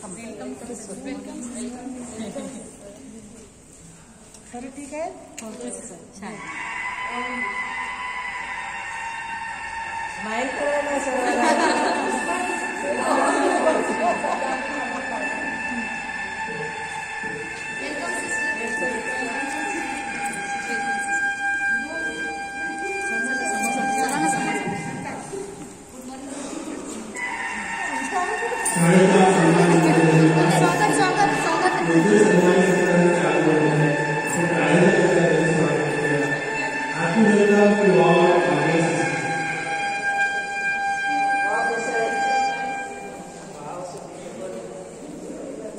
Sir ठीक आहे. छान स्माइल करायला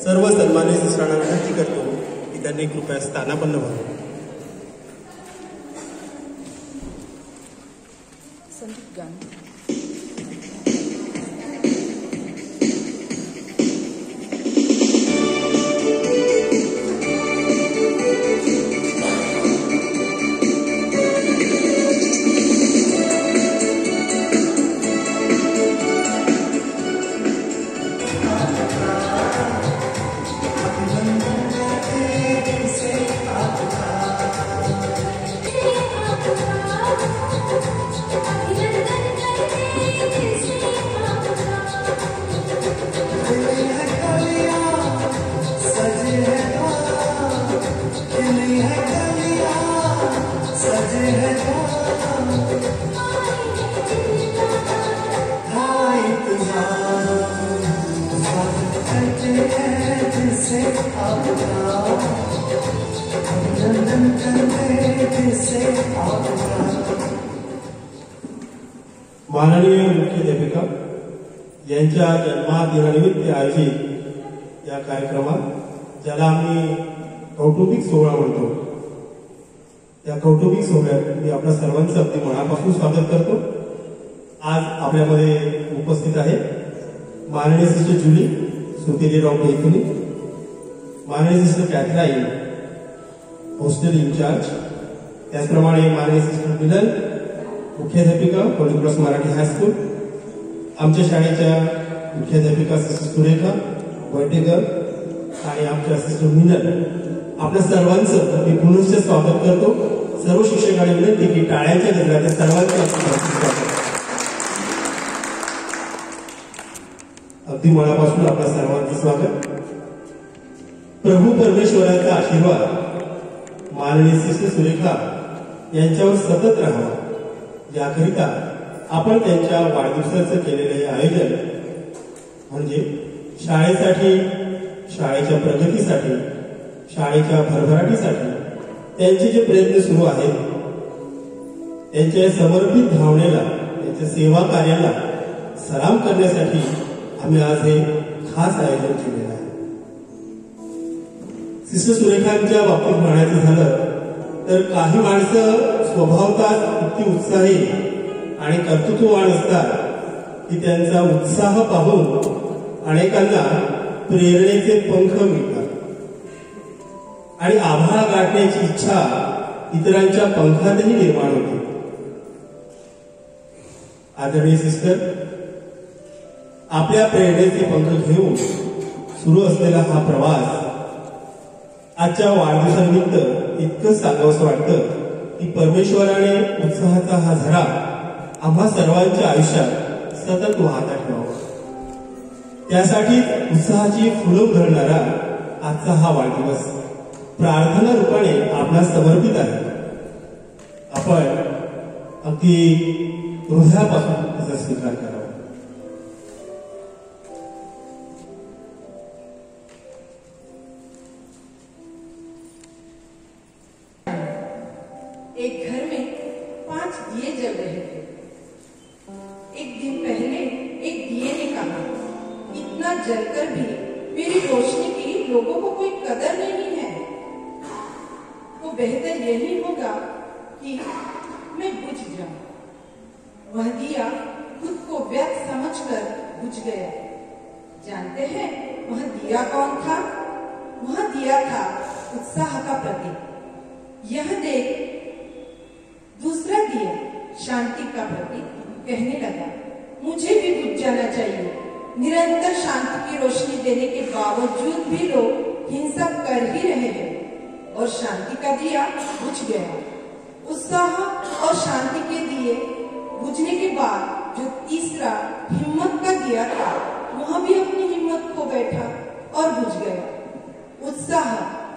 सर्व सन्मानित शिक्षकांना विनंती करतो की त्यांनी कृपया स्थानापन्न व्हावे. संगीत गाणं माननीय मुख्याध्यापिका यांच्या जन्मदिनानिमित्त आयोजित या कार्यक्रमात ज्याला आम्ही कौटुंबिक सोहळा म्हणतो, या कौटुंबिक सोहळ्यात मी आपल्या सर्वांचं अगदी मनापासून स्वागत करतो. आज आपल्यामध्ये उपस्थित आहे माननीय सिस्टर जुली सुतेलीराव पैकुनी, माननीय सिस्टर कॅथलाईन हॉस्टेल इंचार्ज, त्याचप्रमाणे माननीय सिस्टर मिलन मुख्याध्यापिका होली क्रॉस मराठी हायस्कूल, आमच्या शाळेच्या मुख्याध्यापिका सिस्टर सुरेखा वैटेकर आणि आमच्या सिस्टर मिनल, आपल्या सर्वांचं मी पुनश्च स्वागत करतो. सर्व शिक्षकांनी विनंती की टाळ्यांच्या गजरात सर्वांचं अगदी मनापासून आपल्या सर्वांचं स्वागत. प्रभू परमेश्वराचा आशीर्वाद माननीय सिस्टर सुरेखा यांच्यावर सतत राहावा याकरिता आपण त्यांच्या वाढदिवसाचं केलेलं हे आयोजन म्हणजे शाळेसाठी, शाळेच्या प्रगतीसाठी, शाळेच्या भरभराटीसाठी त्यांचे जे प्रयत्न सुरू आहेत त्यांच्या समर्पित भावनेला, त्यांच्या सेवा कार्याला सलाम करण्यासाठी आम्ही आज हे खास आयोजन केलेलं आहे. सिस्टर सुरेखांच्या बाबतीत म्हणायचं झालं तर काही माणसं स्वभावतः इतकी उत्साही आणि कर्तृत्ववान असतात की त्यांचा उत्साह पाहून अनेकांना प्रेरणेचे पंख मिळतात आणि आभाळ गाठण्याची इच्छा इतरांच्या पंखातही निर्माण होते. आदरणीय सिस्टर, आपल्या प्रेरणेचे पंख घेऊन सुरू असलेला हा प्रवास आजच्या वाढदिवसानिमित्त इतकं सांगावंसं वाटतं की परमेश्वराने उत्साहाचा हा झरा आम्हा सर्वांच्या आयुष्यात सतत वाहता ठेवावा. त्यासाठी उत्साहाची फुलं उधळणारा आजचा हा वाढदिवस प्रार्थना रूपाने आपला समर्पित आहे. आपण अगदी हृदयापासून त्याचा स्वीकार करावा. एक घर में 5 दिए जल रहे थे. एक दिन पहले एक दिए ने कहा, इतना जलकर भी मेरी रोशनी की लोगों को कोई कदर नहीं है, तो बेहतर यही होगा कि मैं बुझ जाऊं. वह दिया खुद को व्यर्थ समझकर बुझ गया. जानते हैं वह दिया कौन था? वह दिया था उत्साह का प्रतीक. यह देख दूसरा दिया शांति का प्रतीक कहने लगा, मुझे भी बुझ जाना चाहिए. निरंतर शांति की रोशनी देने के बावजूद भी लोग हिंसा कर ही रहे हैं और शांति का दिया बुझ गया। उत्साह और शांति के दिए बुझने के बाद जो तीसरा हिम्मत का दिया था वह भी अपनी हिम्मत खो बैठा और बुझ गया। उत्साह,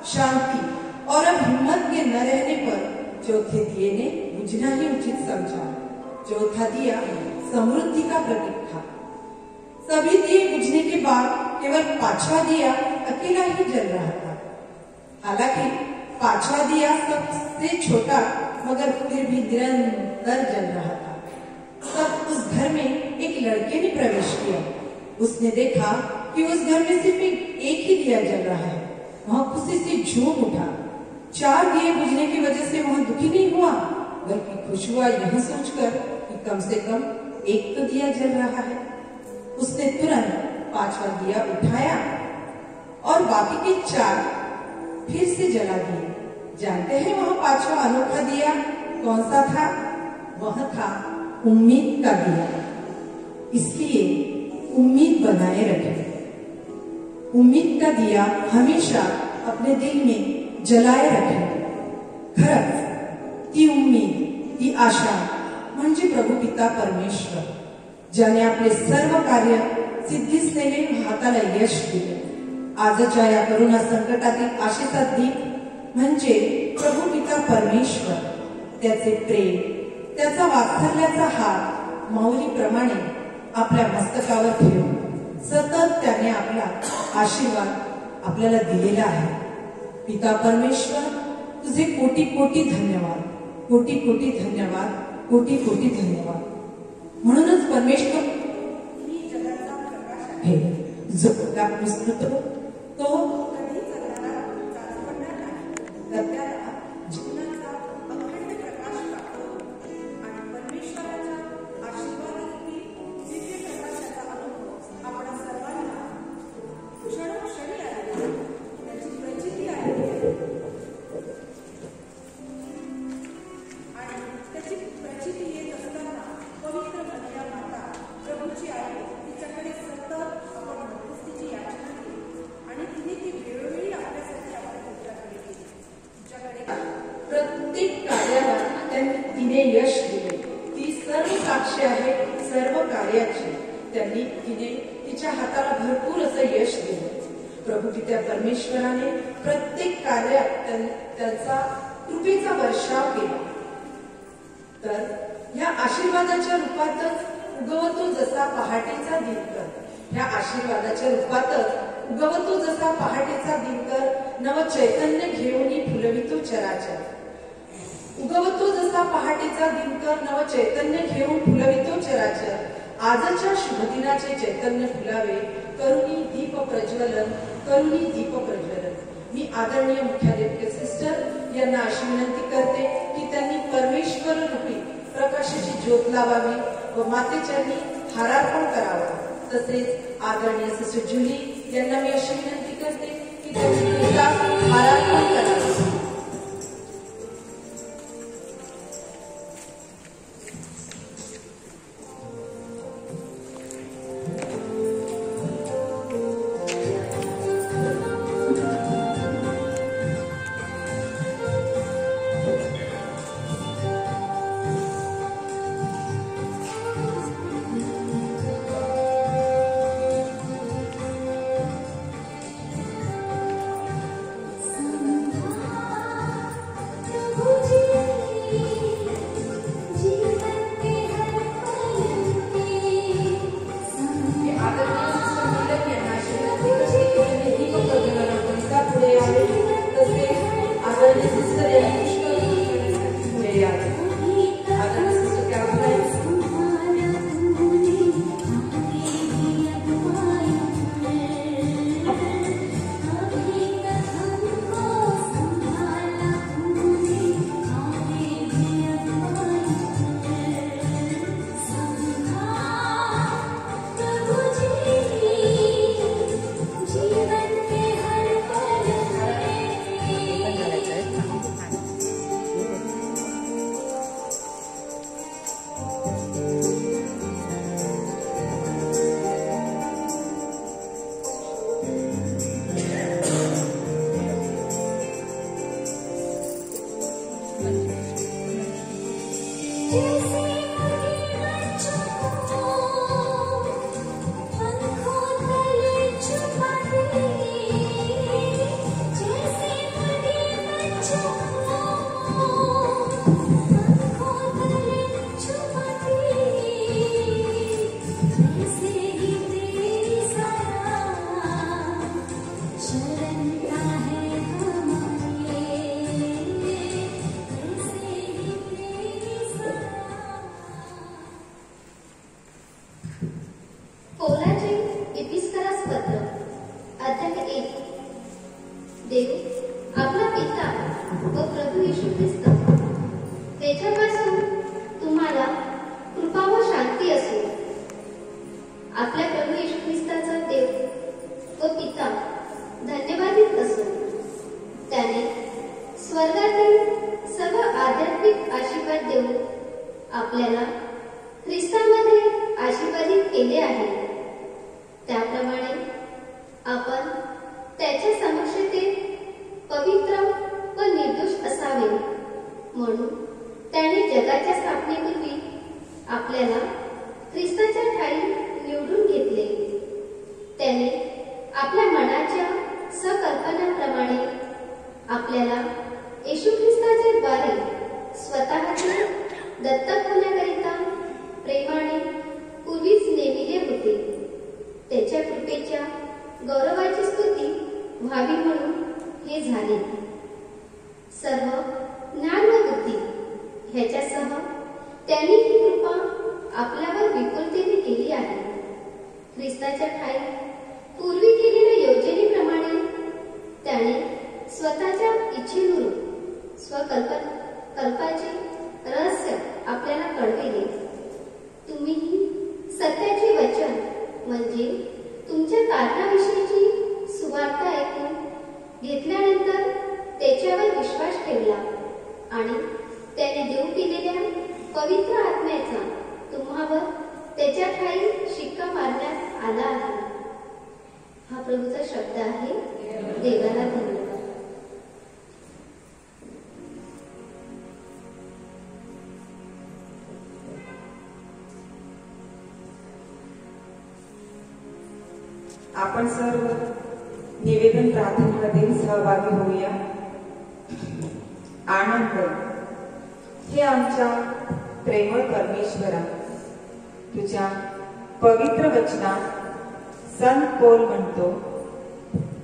शांति और अब हिम्मत के न रहने पर चौथे दिए ने बुझना ही उचित समझा। चौथा दिया समृद्धि का प्रतीक था। सभी दिए बुझने के बाद केवल पांचवा दिया अकेला ही जल रहा था। हालांकि पांचवा दिया सबसे छोटा मगर फिर भी निरंतर जल रहा था। तब उस घर में एक लड़के ने प्रवेश किया। उसने देखा कि उस घर में सिर्फ एक ही दिया जल रहा है। वह खुशी से झूम उठा। 4 दिए बुझने की वजह से वह दुखी नहीं हुआ, बल्कि खुश हुआ यह सोचकर कि कम से कम एक तो दिया जल रहा है। उसने तुरंत 5वां दिया उठाया और बाकी के 4 फिर से जला दिए। जानते हैं वह 5वां अनोखा दिया कौन सा था? वह था उम्मीद का दिया। इसलिए उम्मीद बनाए रखें। उम्मीद का दिया हमेशा अपने दिल में जलाए रखें। खरंच ती उम्मीद, ती आशा म्हणजे प्रभू पिता परमेश्वर, ज्याने आपले सर्व कार्य सिद्धीस नेले, हाताला यश दिले। आजच्या या करोना संकटातील आशेचा दीप म्हणजे प्रभू पिता परमेश्वर, त्याचे प्रेम, त्याचा वात्सल्याचा हात माऊलीप्रमाणे आपल्या मस्तकावर ठेवून सतत त्याने आपला आशीर्वाद आपल्याला दिलेला आहे। पिता परमेश्वर तुझे कोटी कोटी धन्यवाद, कोटी कोटी धन्यवाद, कोटी कोटी धन्यवाद। म्हणूनच परमेश्वर ही जगाचा प्रकाश आहे, जो जगात विसरतो तो कधी जगाला चाचपडणार नाही, तर त्याला जीवनाचा अखंड प्रकाश प्राप्त होतो आणि परमेश्वराच्या आशीर्वादाने दिव्य प्रकाशाचा अनुभव आपल्या सर्वांना क्षणोक्षणी आहे, त्याची प्रचिती आहे आणि त्याची प्रचिती येत असताना पवित्र कन्या माता प्रभूची आई तिच्याकडे सतत आपण मध्यस्थीची याचना केली आणि तिने ती वेळोवेळी आपल्यासाठी आपल्या पुत्राकडे केली। तिच्याकडे प्रत्येक कार्याला तिने यश दिले। ती सर्व साक्षी आहे सर्व कार्याची। तिने तिच्या हाताला भरपूर असं यश दिलं। प्रभू पित्या परमेश्वराने प्रत्येक कार्यात त्यांचा कृपेचा वर्षाव केला। तर या आशीर्वादाच्या रूपातच उगवतो जसा पहाटेचा दिनकर, या आशीर्वादाच्या रूपातच उगवतो जसा पहाटेचा दिनकर, नव चैतन्य घेऊन फुलवितो चराचर। उगवतो जसा पहाटेचा दिनकर, नव चैतन्य घेऊन फुलवितो चराचर। आजच्या शुभदिनाचे चैतन्य फुलावे, करुणी दीप प्रज्वलन, करुणी दीप प्रज्वलन। मी आदरणीय मुख्याध्यापिका सिस्टर यांना अशी विनंती करते की त्यांनी परमेश्वर रूपी प्रकाशाची ज्योत लावावी व मातेचरणी हारार्पण करावा। तसेच आदरणीय सिस्टर जुली यांना मी अशी विनंती करते की त्यांनी हारार्पण करावे। देव आपला पिता व प्रभू येशू ख्रिस्त त्याच्यापासून तुम्हाला कृपा व शांती असो. आपल्या प्रभू येशू ख्रिस्ताचा देव व पिता धन्यवादित असो. त्याने स्वर्गातील सर्व आध्यात्मिक आशीर्वाद देऊन आपल्याला ख्रिस्तामध्ये आशीर्वादित केले आहे. त्याप्रमाणे आपण त्याच्या समक्षतेत पवित्र व निर्दोष असावे म्हणून त्याने जगाच्या स्थापनेपूर्वी आपल्याला ख्रिस्ताच्या ठायी निवडून घेतले. त्याने आपल्या मनाच्या सकल्पनाप्रमाणे आपल्याला येशू ख्रिस्ताच्या द्वारे स्वतःचे दत्तक होण्याकरिता प्रेमाने पूर्वीच नेमिले होते. त्याच्या कृपेच्या गौरवाची स्तुती व्हावी म्हणून हे झाले. सर्व ज्ञान व बुद्धी ह्याच्यासह त्यांनी ही कृपा आपल्यावर विपुलतेने केली आहे. ख्रिस्ताच्या ठायी पूर्वी केलेल्या योजनेप्रमाणे त्याने स्वतःच्या इच्छेनुरूप स्वकल्पाचे रहस्य आपल्याला कळविले. तुम्हीही सत्याचे वचन म्हणजे तुमच्या तारणाविषयीची सुवार्ता ऐकून घेतल्यानंतर त्याच्यावर विश्वास ठेवला आणि त्याने देऊ केलेल्या पवित्र आत्म्याचा तुम्हावर त्याच्या ठायी शिक्का मारण्यात आला आहे. हा प्रभूचा शब्द आहे. देवाला धन्यवाद. आपण सर्व निवेदन प्रार्थनेमध्ये सहभागी होऊया. आनंद हे आमच्या प्रेमळ परमेश्वरा, तुझ्या पवित्र वचनात संत पौल म्हणतो,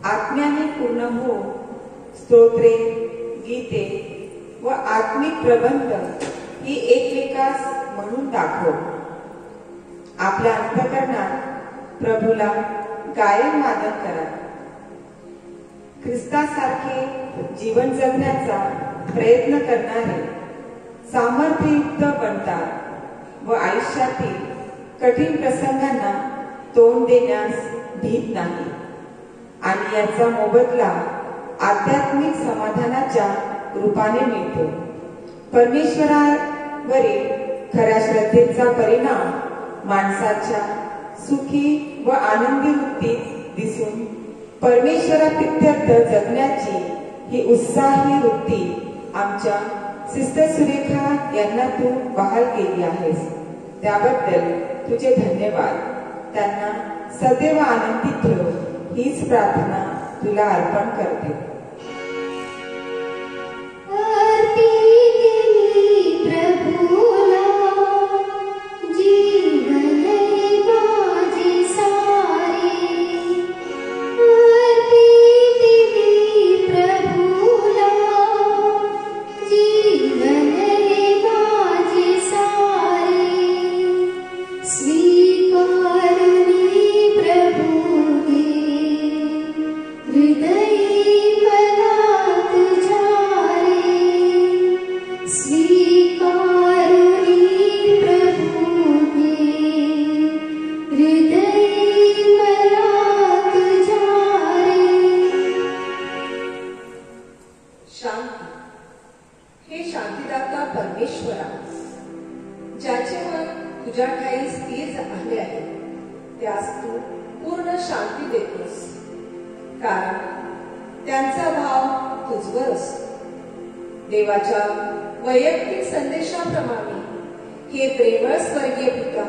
आत्म्याने पूर्ण हो, स्तोत्रे, गीते व आत्मिक प्रबंध ही एकमेकास म्हणून दाखव. आपल्या अंतःकरणात प्रभूला गायन वादन करा. ख्रिस्तासारखे जीवन जगण्याचा प्रयत्न करणारे सामर्थ्ययुक्त बनतात व आयुष्यातील कठीण प्रसंगांना तोंड देण्यास भीत नाही आणि याचा मोबदला आध्यात्मिक समाधानाच्या रूपाने मिळतो. परमेश्वरावरील खऱ्या श्रद्धेचा परिणाम माणसाच्या सुखी व आनंदी वृत्तीत दिसून परमेश्वराप्रित्यर्थ जगण्याची ही उत्साही वृत्ती आमच्या सिस्टर सुरेखा यांना तू बहाल केली आहेस. त्याबद्दल तुझे धन्यवाद. त्यांना सदैव आनंदी ठेव हीच प्रार्थना तुला अर्पण करते. देवाच्या वैयक्तिक संदेशाप्रमाणे हे प्रेमळ स्वर्गीय पिता,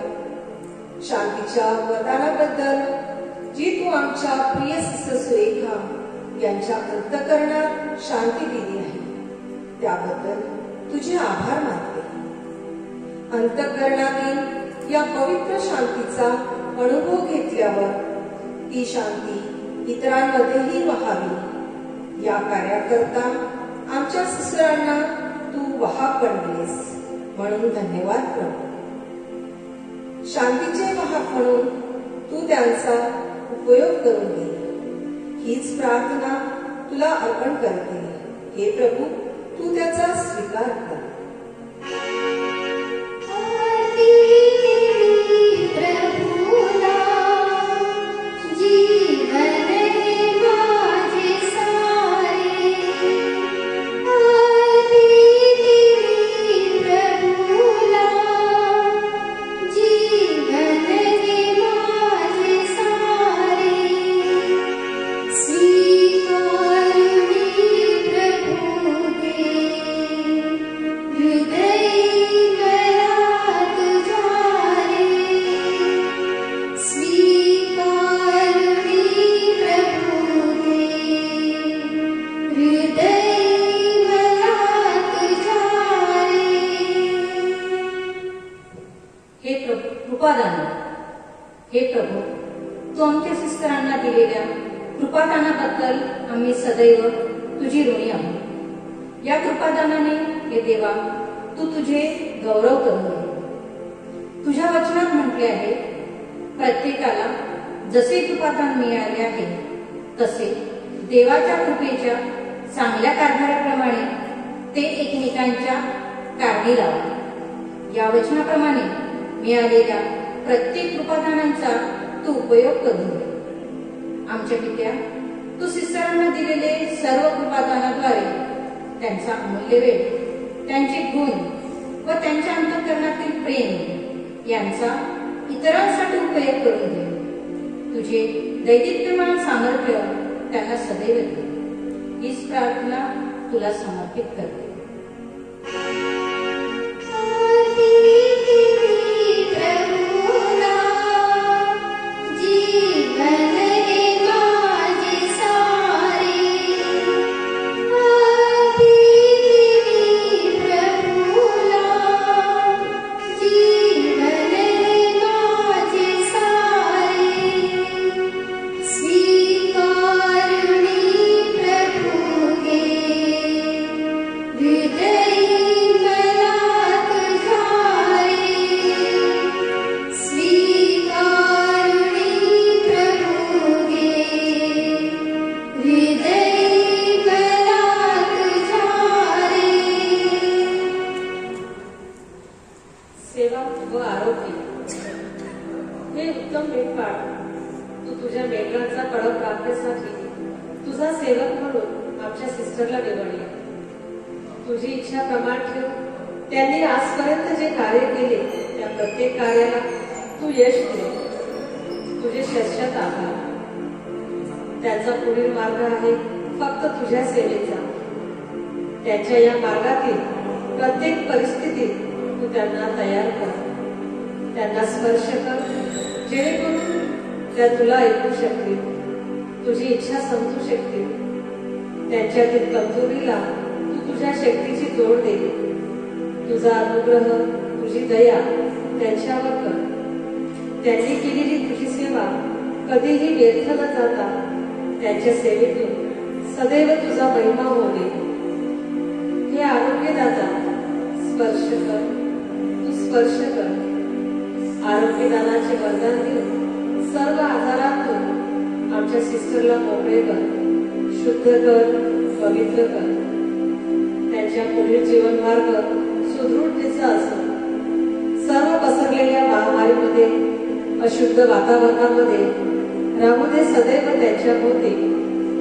शांतीच्या वरदानाबद्दल जी तू आमच्या प्रिय सिस्टर सुरेखा यांच्या अंतःकरणात शांती दिली आहे त्याबद्दल तुझे आभार मानते. अंतःकरणातील या पवित्र शांतीचा अनुभव घेतल्यावर ती शांती इतरांमध्येही वहावी या कार्याकरता आमच्या सिस्टरांना तू वाहक बनलीस म्हणून धन्यवाद प्रभू. शांतीचे वाहक म्हणून तू त्यांचा उपयोग करून घे हीच प्रार्थना तुला अर्पण करते. हे प्रभू, तू त्याचा स्वीकार कर. हे प्रभू, तू आमच्या सिस्टरांना दिलेल्या कृपादानाबद्दल आम्ही सदैव तुझी ऋणी आहोत. या कृपादानाने हे देवा, तू तुझे गौरव करून घे. तुझ्या वचनात म्हटले आहे, प्रत्येकाला जसे कृपादान मिळाले आहे तसे देवाच्या कृपेच्या चांगल्या कारभाराप्रमाणे ते एकमेकांच्या कारणी लावा. या वचनाप्रमाणे मिळालेल्या प्रत्येक कृपादानांचा तू उपयोग करून घे. आमच्या पित्या, तू सिस्टरांना दिलेले सर्व कृपादानाद्वारे त्यांचा अमूल्य वेळ, त्यांचे गुण व त्यांच्या अंतःकरणातील प्रेम यांचा इतरांसाठी उपयोग करून घे. तुझे दैदिप्यमान सामर्थ्य त्यांना सदैव दे. हीच प्रार्थना तुला समर्पित करते. तुझी इच्छा प्रमाण ठेव. त्यांनी आजपर्यंत जे कार्य केले त्या प्रत्येक कार्याला तू यश दे. तुझे शतशत आभार. त्यांचा पुढील मार्ग आहे फक्त तुझ्या सेवेचा. त्यांच्या या मार्गातील प्रत्येक परिस्थितीत तू त्यांना तयार कर. त्यांना स्पर्श कर, जेणेकरून त्या तुला ऐकू शकतील, तुझी इच्छा समजू शकतील. त्यांच्यातील कमजोरीला तू तुझ्या शक्तीची जोड दे. तुझा अनुग्रह, तुझी दया त्यांच्यावर कर. त्यांनी केलेली तुझी सेवा कधीही व्यर्थ न जाता त्यांच्या सेवेतून सदैव तुझा महिमा होऊ दे. हे आरोग्यदाता, स्पर्श कर, तू स्पर्श कर. आरोग्यदानाचे वरदान देऊन सर्व आजारातून आमच्या सिस्टरला मोकळे कर, शुद्ध कर, पवित्र कर. त्यांच्या पुढील जीवन मार्ग सुदृढतेचा असो. सर्व पसरलेल्या महामारीमध्ये, अशुद्ध वातावरणामध्ये राहू दे सदैव त्यांच्या भोवती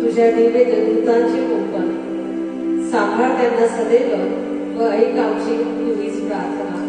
तुझ्या दिव्य देवदूतांचे कुंपण. सांभाळ त्यांना सदैव व ऐक आमची तुझीच प्रार्थना.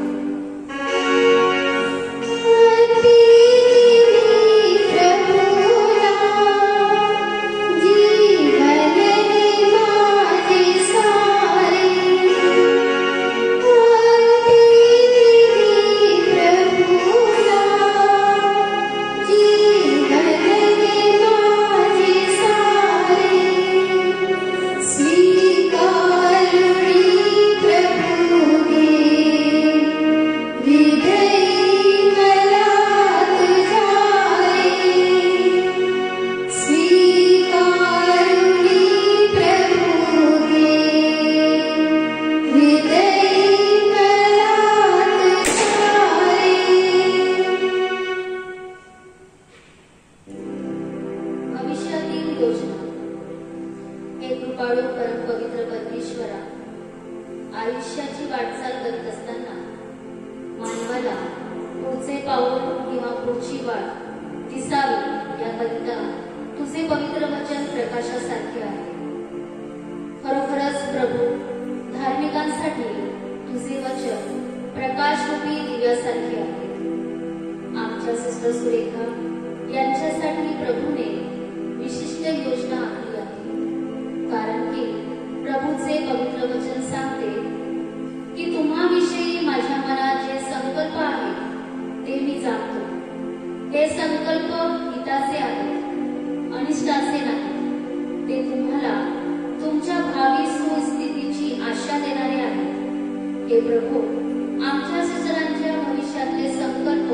आयुष्याची वाटचाल करत असताना मानवाला पुढचे पाऊल किंवा पुढची वाट दिसावी याकरिता तुझे पवित्र वचन प्रकाशासारखे आहे. खरोखरच प्रभू, धार्मिकांसाठी तुझे वचन प्रकाशरूपी दिव्यासारखे आहे. आमच्या सिस्टर सुरेखा यांच्यासाठी प्रभूने विशिष्ट योजना आखली आहे. कारण की प्रभूचे पवित्र वचन सांगते की तुम्हाविषयी माझ्या मनात जे संकल्प आहेत ते मी जाणतो. हे संकल्प हिताचे आहेत, अनिष्टाचे नाही. ते तुम्हाला तुमच्या भावी सुस्थितीची आशा देणारे आहेत. हे प्रभू, आमच्या सिस्टरांच्या भविष्यातले संकल्प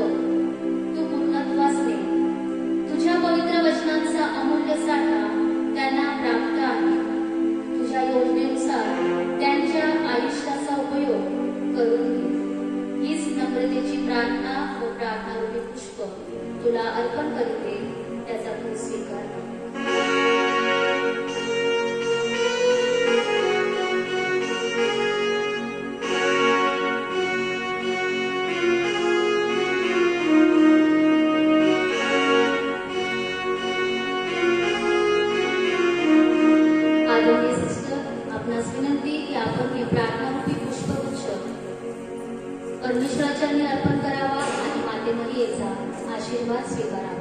तू पूर्णत्वास ने. तुझ्या पवित्र वचनांचा अमूल्य साठा त्यांना प्राप्त आहे. तुझ्या योजनेनुसार त्यांच्या आयुष्याचा उपयोग करून घे. हीच नम्रतेची प्रार्थना व प्रार्थनारूपी पुष्प तुला अर्पण करते. त्याचा तू स्वीकार कर. परमेश्वराच्या अर्पण करावा आणि माते मरियेचा आशीर्वाद स्वीकारावा.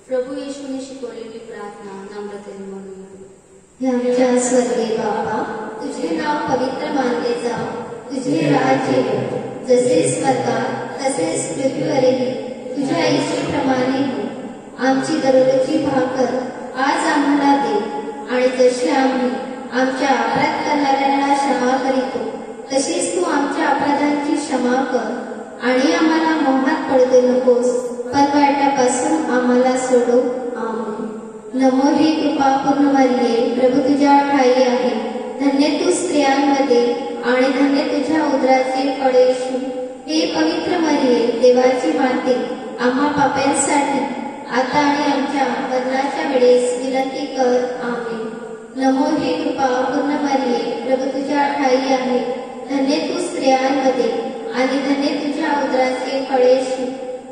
प्रभू येशूने शिकवलेली प्रार्थना नम्रतेने म्हणूया. आमच्या स्वर्गीय बाबा, तुझे नाव पवित्र मानले जाव. तुझे राज्य येवो. जसे स्वर्गात तसेच पृथ्वीवरही तुझ्या इच्छेप्रमाणे हो. आमची दररोजची भाकर आज आम्हाला दे, आणि जसे आम्ही आमच्या अपराध करणाऱ्यांना क्षमा करीतो तशीच तू आमच्या अपराधांची क्षमा कर. आणि आम्हाला मोहात पडू नकोस, पण वाईटापासून आम्हाला सोडव. आमेन. नमो ही कृपा पूर्ण मरिये, प्रभू तुझ्या ठाई आहे. धन्य तू स्त्रियांमध्ये आणि धन्य तुझ्या उदराचे फळ येशू. हे पवित्र मरिये, देवाची माते, आम्हा पाप्यांसाठी आता आणि आमच्या मरणाच्या वेळेस विनंती कर. आमेन. नमो ही कृपा पूर्ण मरिये, प्रभू तुझ्या ठाई आहे. धन्य तू स्त्रियांमध्ये आणि धन्य तुझ्या उदराचे फळ येशू.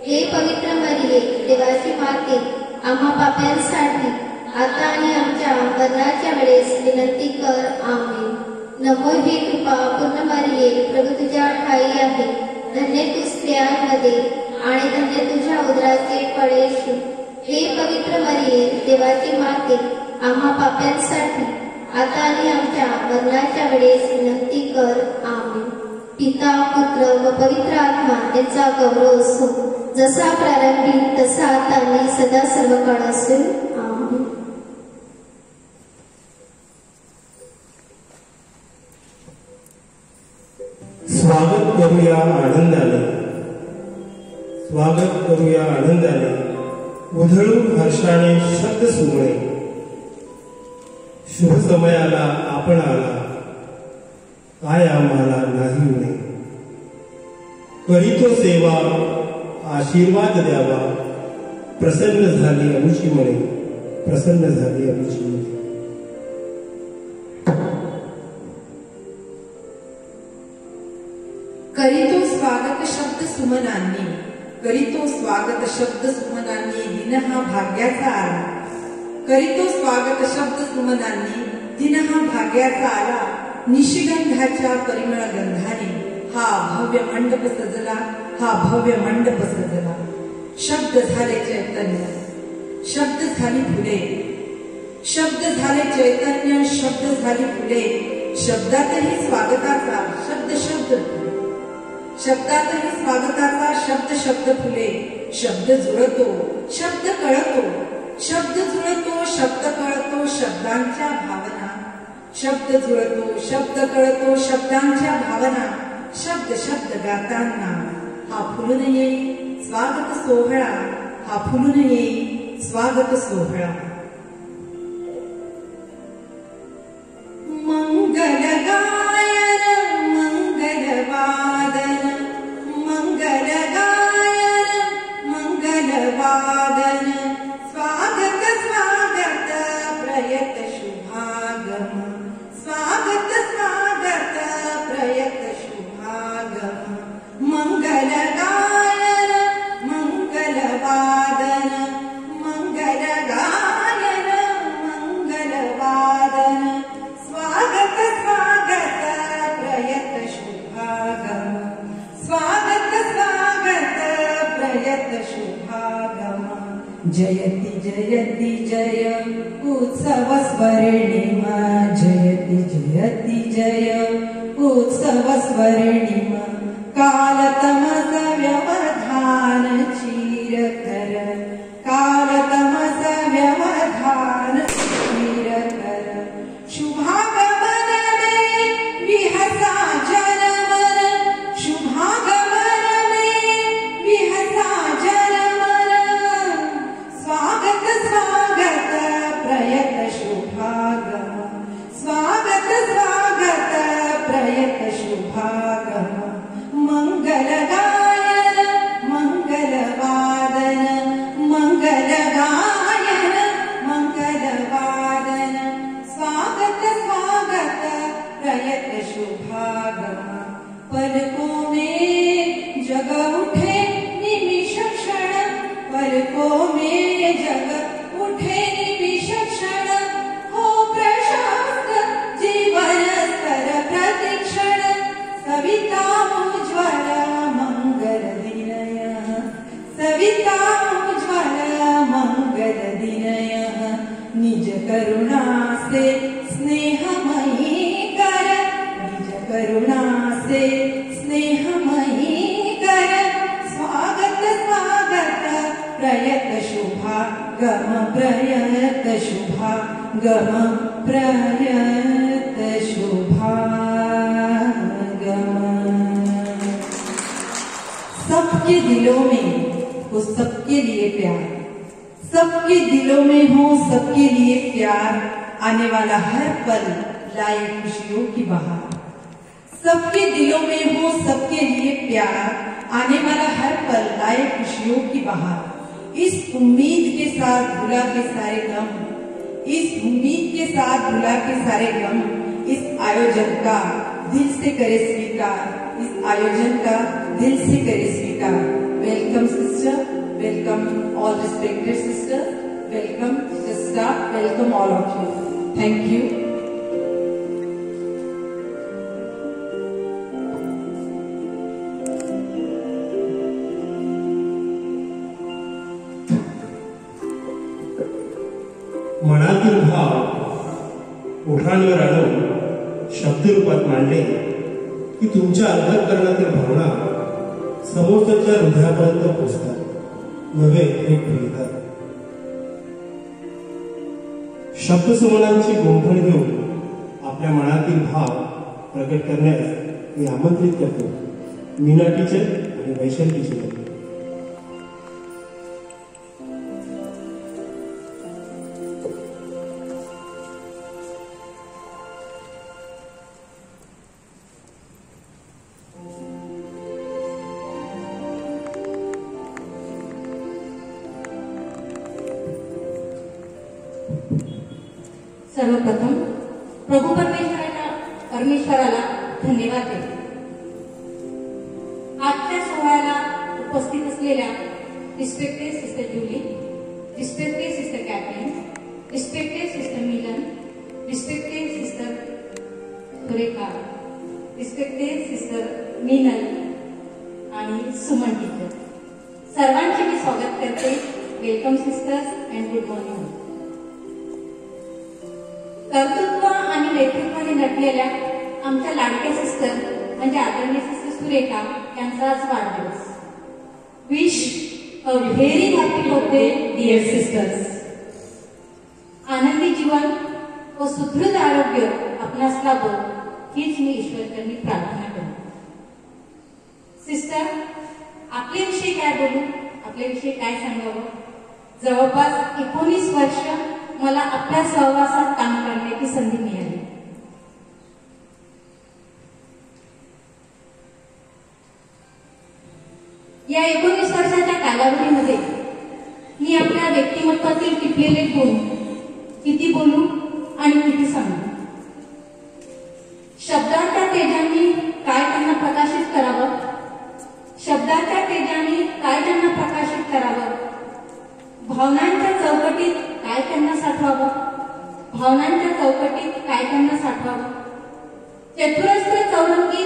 हे पवित्र मरिये, देवाची माते, आम्हा पाप्यांसाठी आता आणि आमच्या मरणाच्या वेळेस विनंती कर. आमेन. नमो ही कृपा पूर्ण मरिये, प्रभू तुझ्या ठाई आहे. धन्य तू स्त्रियांमध्ये आणि धन्य तुझ्या उदराचे फळ येशू. हे पवित्र मरिये, देवाची माते, आम्हा पाप्यांसाठी आता आणि आमच्या मरणाच्या वेळेस विनंती कर. आमेन. पिता, पुत्र व पवित्र आत्मा यांचा गौरव असो, जसा प्रारंभी तसा आता आणि सदा सर्व काळ असेल. आमेन. स्वागत करूया आनंदाने. स्वागत करूया आनंदाने, उधळू हर्षाने शब्द सुमणे. शुभ समयाला आपण आला, काय आम्हाला नाही उणे. करीतो सेवा, आशीर्वाद द्यावा, प्रसन्न झाली अमुची म्हणे, प्रसन्न झाली अमुची म्हणे. करीतो स्वागत शब्द सुमनांनी, करीतो स्वागत शब्द सुमनांनी, दिन हा भाग्याचा आला. करीतो स्वागत शब्द सुमनांनी, दिन हा भाग्याचा आला. निशिगंधाच्या परिमळ गंधाने हा भव्य मंडप सजला, हा भव्य मंडप सजला. शब्द झाले चैतन्य, शब्द झाली फुले, शब्द झाले चैतन्य, शब्द झाली फुले. शब्दातही स्वागताचा शब्द शब्द, शब्दातही स्वागताचा शब्द शब्द फुले. शब्द जुळतो, शब्द कळतो, शब्द जुळतो, शब्द कळतो, शब्दांच्या भावना. शब्द जुळतो, शब्द कळतो, शब्दांच्या भावना. शब्द शब्द गाताना हा फुलून येई स्वागत सोहळा, हा फुलून येई स्वागत सोहळा. मंगल गायन मंगल वादन, मंगल गायन मंगल वादन. स्वागत स्वागत प्रयत शुभागम, स्वागत स्वागत प्रयत शुभागम. मंगल गायन मंगल वादन, मंगल गायन मंगल वादन. स्वागत स्वागत प्रयत शुभागम, स्वागत स्वागत प्रयत शुभागम. जयति जयति जय उत्सव स्वर्णिम, जयति जयति जय उत्सव स्वर्णिम. कालतमस व्यवधान चीरकर, कालतमस व्यवधान चीरकर. शुभागमन में विहसा जनमन, शुभागमन में विहसा जनमन. स्वागत स्वागत प्रयत शुभागम, स्वागत स्वागत प्रयत शुभागम. मंगल गायन मंगल वादन, मंगल गायन मंगल वादन. स्वागत स्वागत प्रयत शुभागम. पलकों में जग उठे निमिष क्षण, पलकों में जग उठे निमिष क्षण. हो प्रशस्त जीवन स्तर प्रतिक्षण. सविता उज्ज्वल मंगल दिनय, सविता उज्ज्वल मंगल दिनय. निज करुणा से स्नेहमयी कर, निज करुणा से स्नेहमयी कर. स्वागत स्वागत प्रयत शुभागम, प्रयत शुभागम, प्रयत शुभागम. सबके दिलों में हो सबके लिए प्यार, सबके दिलों में हो सबके लिए प्यार. आने वाला हर पल लाए खुशियों की बहार. सबके दिलों में हो सबके लिए प्यार, आने वाला हर पल लाए खुशियों की बहार. इस उम्मीद के साथ भुला के सारे गम, इस उम्मीद के साथ भुला के सारे गम. इस आयोजन का दिल से करे स्वीकार, इस आयोजन का दिल से करे स्वीकार. Welcome sister, welcome all respected sister, welcome sister, welcome all of you. Thank you. मनातील भाव ओठांवर आणून शब्दरूपात मांडले की तुमच्या अंतःकरणातील भावना समोरच्या हृदयापर्यंत पोहोचतात, नव्हे एक फुलतात. शब्दसमनांची गुंफण घेऊन आपल्या मनातील भाव प्रकट करण्यास मी आमंत्रित करतो मीना टीचर आणि वैशाली टीचर. सर्वप्रथम प्रभू परमेश्वराला धन्यवाद देतो. आजच्या सोहळ्याला उपस्थित असलेल्या respected sister Julie, respected sister Catherine, respected sister Milan, respected sister Surekha, respected sister Meenal आणि सुमन टीचर, सर्वांचे मी स्वागत करते. Welcome sisters and good morning. कर्तृत्व आणि नेतृत्वाने नटलेल्या आमच्या लाडक्या सिस्टर म्हणजे आदरणीय सिस्टर सुरेखा यांचा आज वाढदिवस. Wish a very happy birthday dear sisters. आनंदी जीवन व सुदृढ आरोग्य आपणास लाभो हीच मी ईश्वरचरणी प्रार्थना करते. सिस्टर, आपल्याविषयी काय बोलू, आपल्याविषयी काय सांगावं. जवळपास 19 वर्ष मला आपल्या सहवासात काम करण्याची संधी मिळाली. या 19 वर्षाच्या कालावधीमध्ये मी आपल्या व्यक्तिमत्वातील टिपलेले गुण किती बोलू आणि किती सांगू. शब्दांच्या तेजाने काय त्यांना प्रकाशित करावं, शब्दाच्या तेजाने काय त्यांना प्रकाशित करावं, भावनांच्या चौकटीत काय त्यांना साठवावं, भावनांच्या चौकटीत काय त्यांना साठवावं. चतुरस्त्र चौरंगी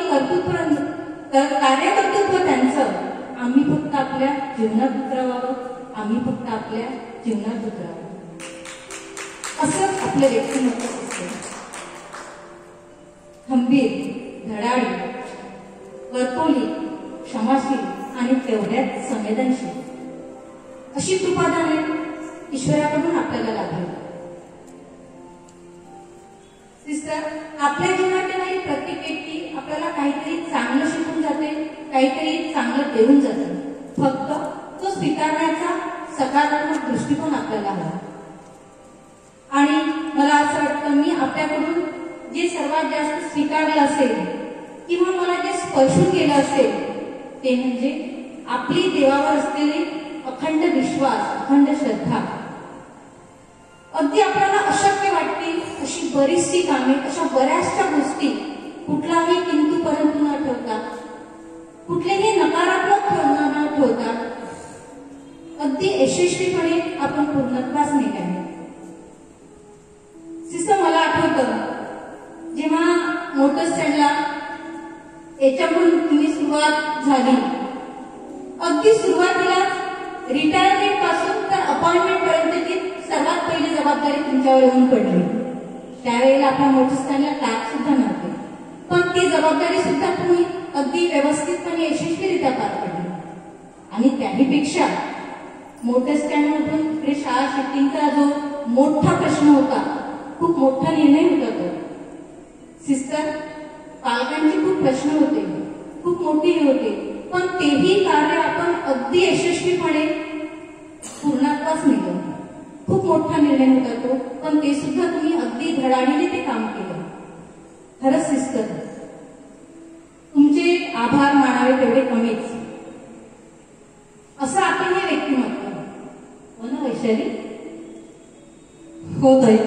कार्यकर्तृत्व त्यांचं आम्ही फक्त आपल्या जीवनात उतरवावं, आम्ही फक्त आपल्या जीवनात उतरावं, असं आपलं व्यक्तिमत्व असतं. खंबीर, धडाडी, वर्तोली, क्षमाशील आणि तेवढ्याच संवेदनशील अशी कृपादाने ईश्वराकडून आपल्याला लाभली. सिस्टर, आपल्या जीवनातील प्रत्येक व्यक्ती आपल्याला काहीतरी चांगलं शिकून जाते, काहीतरी चांगलं देऊन जाते. फक्त तो स्वीकारण्याचा सकारात्मक दृष्टिकोन आपल्याला हवा. आणि मला असं वाटतं मी आपल्याकडून जे सर्वात जास्त स्वीकारलं असेल किंवा मला जे स्पर्शून गेलं असेल ते म्हणजे आपली देवावर असलेली अखंड विश्वास, अखंड श्रद्धा. अगदी आपल्याला अशक्य वाटतील अशी बरीचशी कामे, अशा बऱ्याचशा गोष्टी कुठलाही किंतु परंतु न ठेवता, कुठलेही नकारात्मक भावना न ठेवता अगदी यशस्वीपणे आपण पूर्णत्वास नेले. सिस्टर, मला आठवतं जेव्हा मोटर स्टँडला याच्याकडून तुम्ही सुरुवात झाली, अगदी सुरुवातीला रिटायरमेंट पासून तर अपॉइंटमेंट पर्यंतची सर्वात पहिली जबाबदारी तुमच्यावर येऊन पडली. त्यावेळेला आपल्या मोटर स्टँडला क्लार्क सुद्धा नव्हते, पण ती जबाबदारी सुद्धा तुम्ही अगदी व्यवस्थितपणे यशस्वीरित्या पार पडली. आणि त्याहीपेक्षा मोटर स्टँडमधून इकडे शाळा शिफ्टिंगचा जो मोठा प्रश्न होता, खूप मोठा निर्णय होता तो. सिस्टर, पालकांचे खूप प्रश्न होते, खूप मोठे होते, पण तेही कार्य आपण अगदी यशस्वीपणे पूर्णत्वास नेलं. खूप मोठा निर्णय होता तो, पण ते सुद्धा तुम्ही अगदी धडाडीने ते काम केलं. खरंच सिस्टर, तुमचे आभार मानावे तेवढे कमीच. असं आपण हे व्यक्तिमत्व. हो ना वैशाली? हो ताई,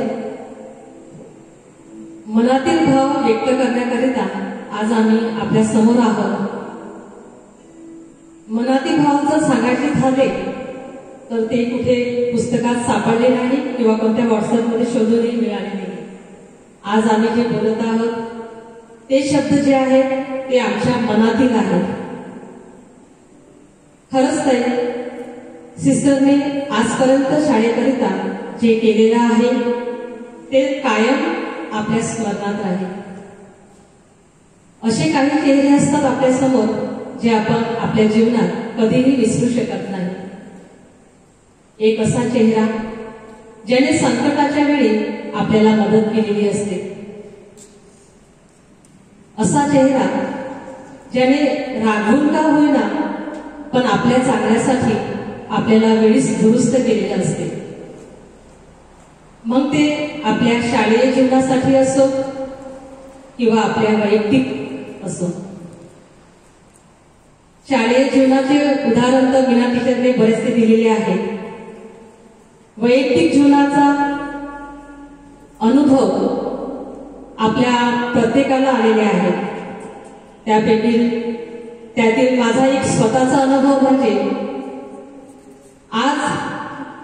मनातील भाव व्यक्त करण्याकरिता आज आम्ही आपल्या समोर आहोत. मनातील भाव जर सांगायचे झाले तर ते कुठे पुस्तकात सापडले नाही किंवा कोणत्या व्हॉट्सअपमध्ये शोधूनही मिळाले नाही. आज आम्ही जे बोलत आहोत ते शब्द जे आहेत ते आमच्या मनातील आहेत. खरंच ताई, सिस्टरने आजपर्यंत शाळेकरिता जे केलेलं आहे ते कायम आपल्या स्मरणात राहील. असे काही चेहरे असतात आपल्या समोर जे आपण आपल्या जीवनात कधीही विसरू शकत नाही. एक असा चेहरा ज्याने संकटाच्या वेळी आपल्याला मदत केलेली असते. असा चेहरा ज्याने रागवून का होईना पण आपल्या चांगल्यासाठी आपल्याला वेळीच दुरुस्त केलेलं असते. मग ते आपल्या शालेय जीवनासाठी असो किंवा आपल्या वैयक्तिक असो. शालेय जीवनाचे उदाहरण तर मीना टीचरने बरेचसे दिलेले आहे. वैयक्तिक जीवनाचा अनुभव आपल्या प्रत्येकाला आलेले आहेत. त्यातील माझा एक स्वतःचा अनुभव म्हणजे आज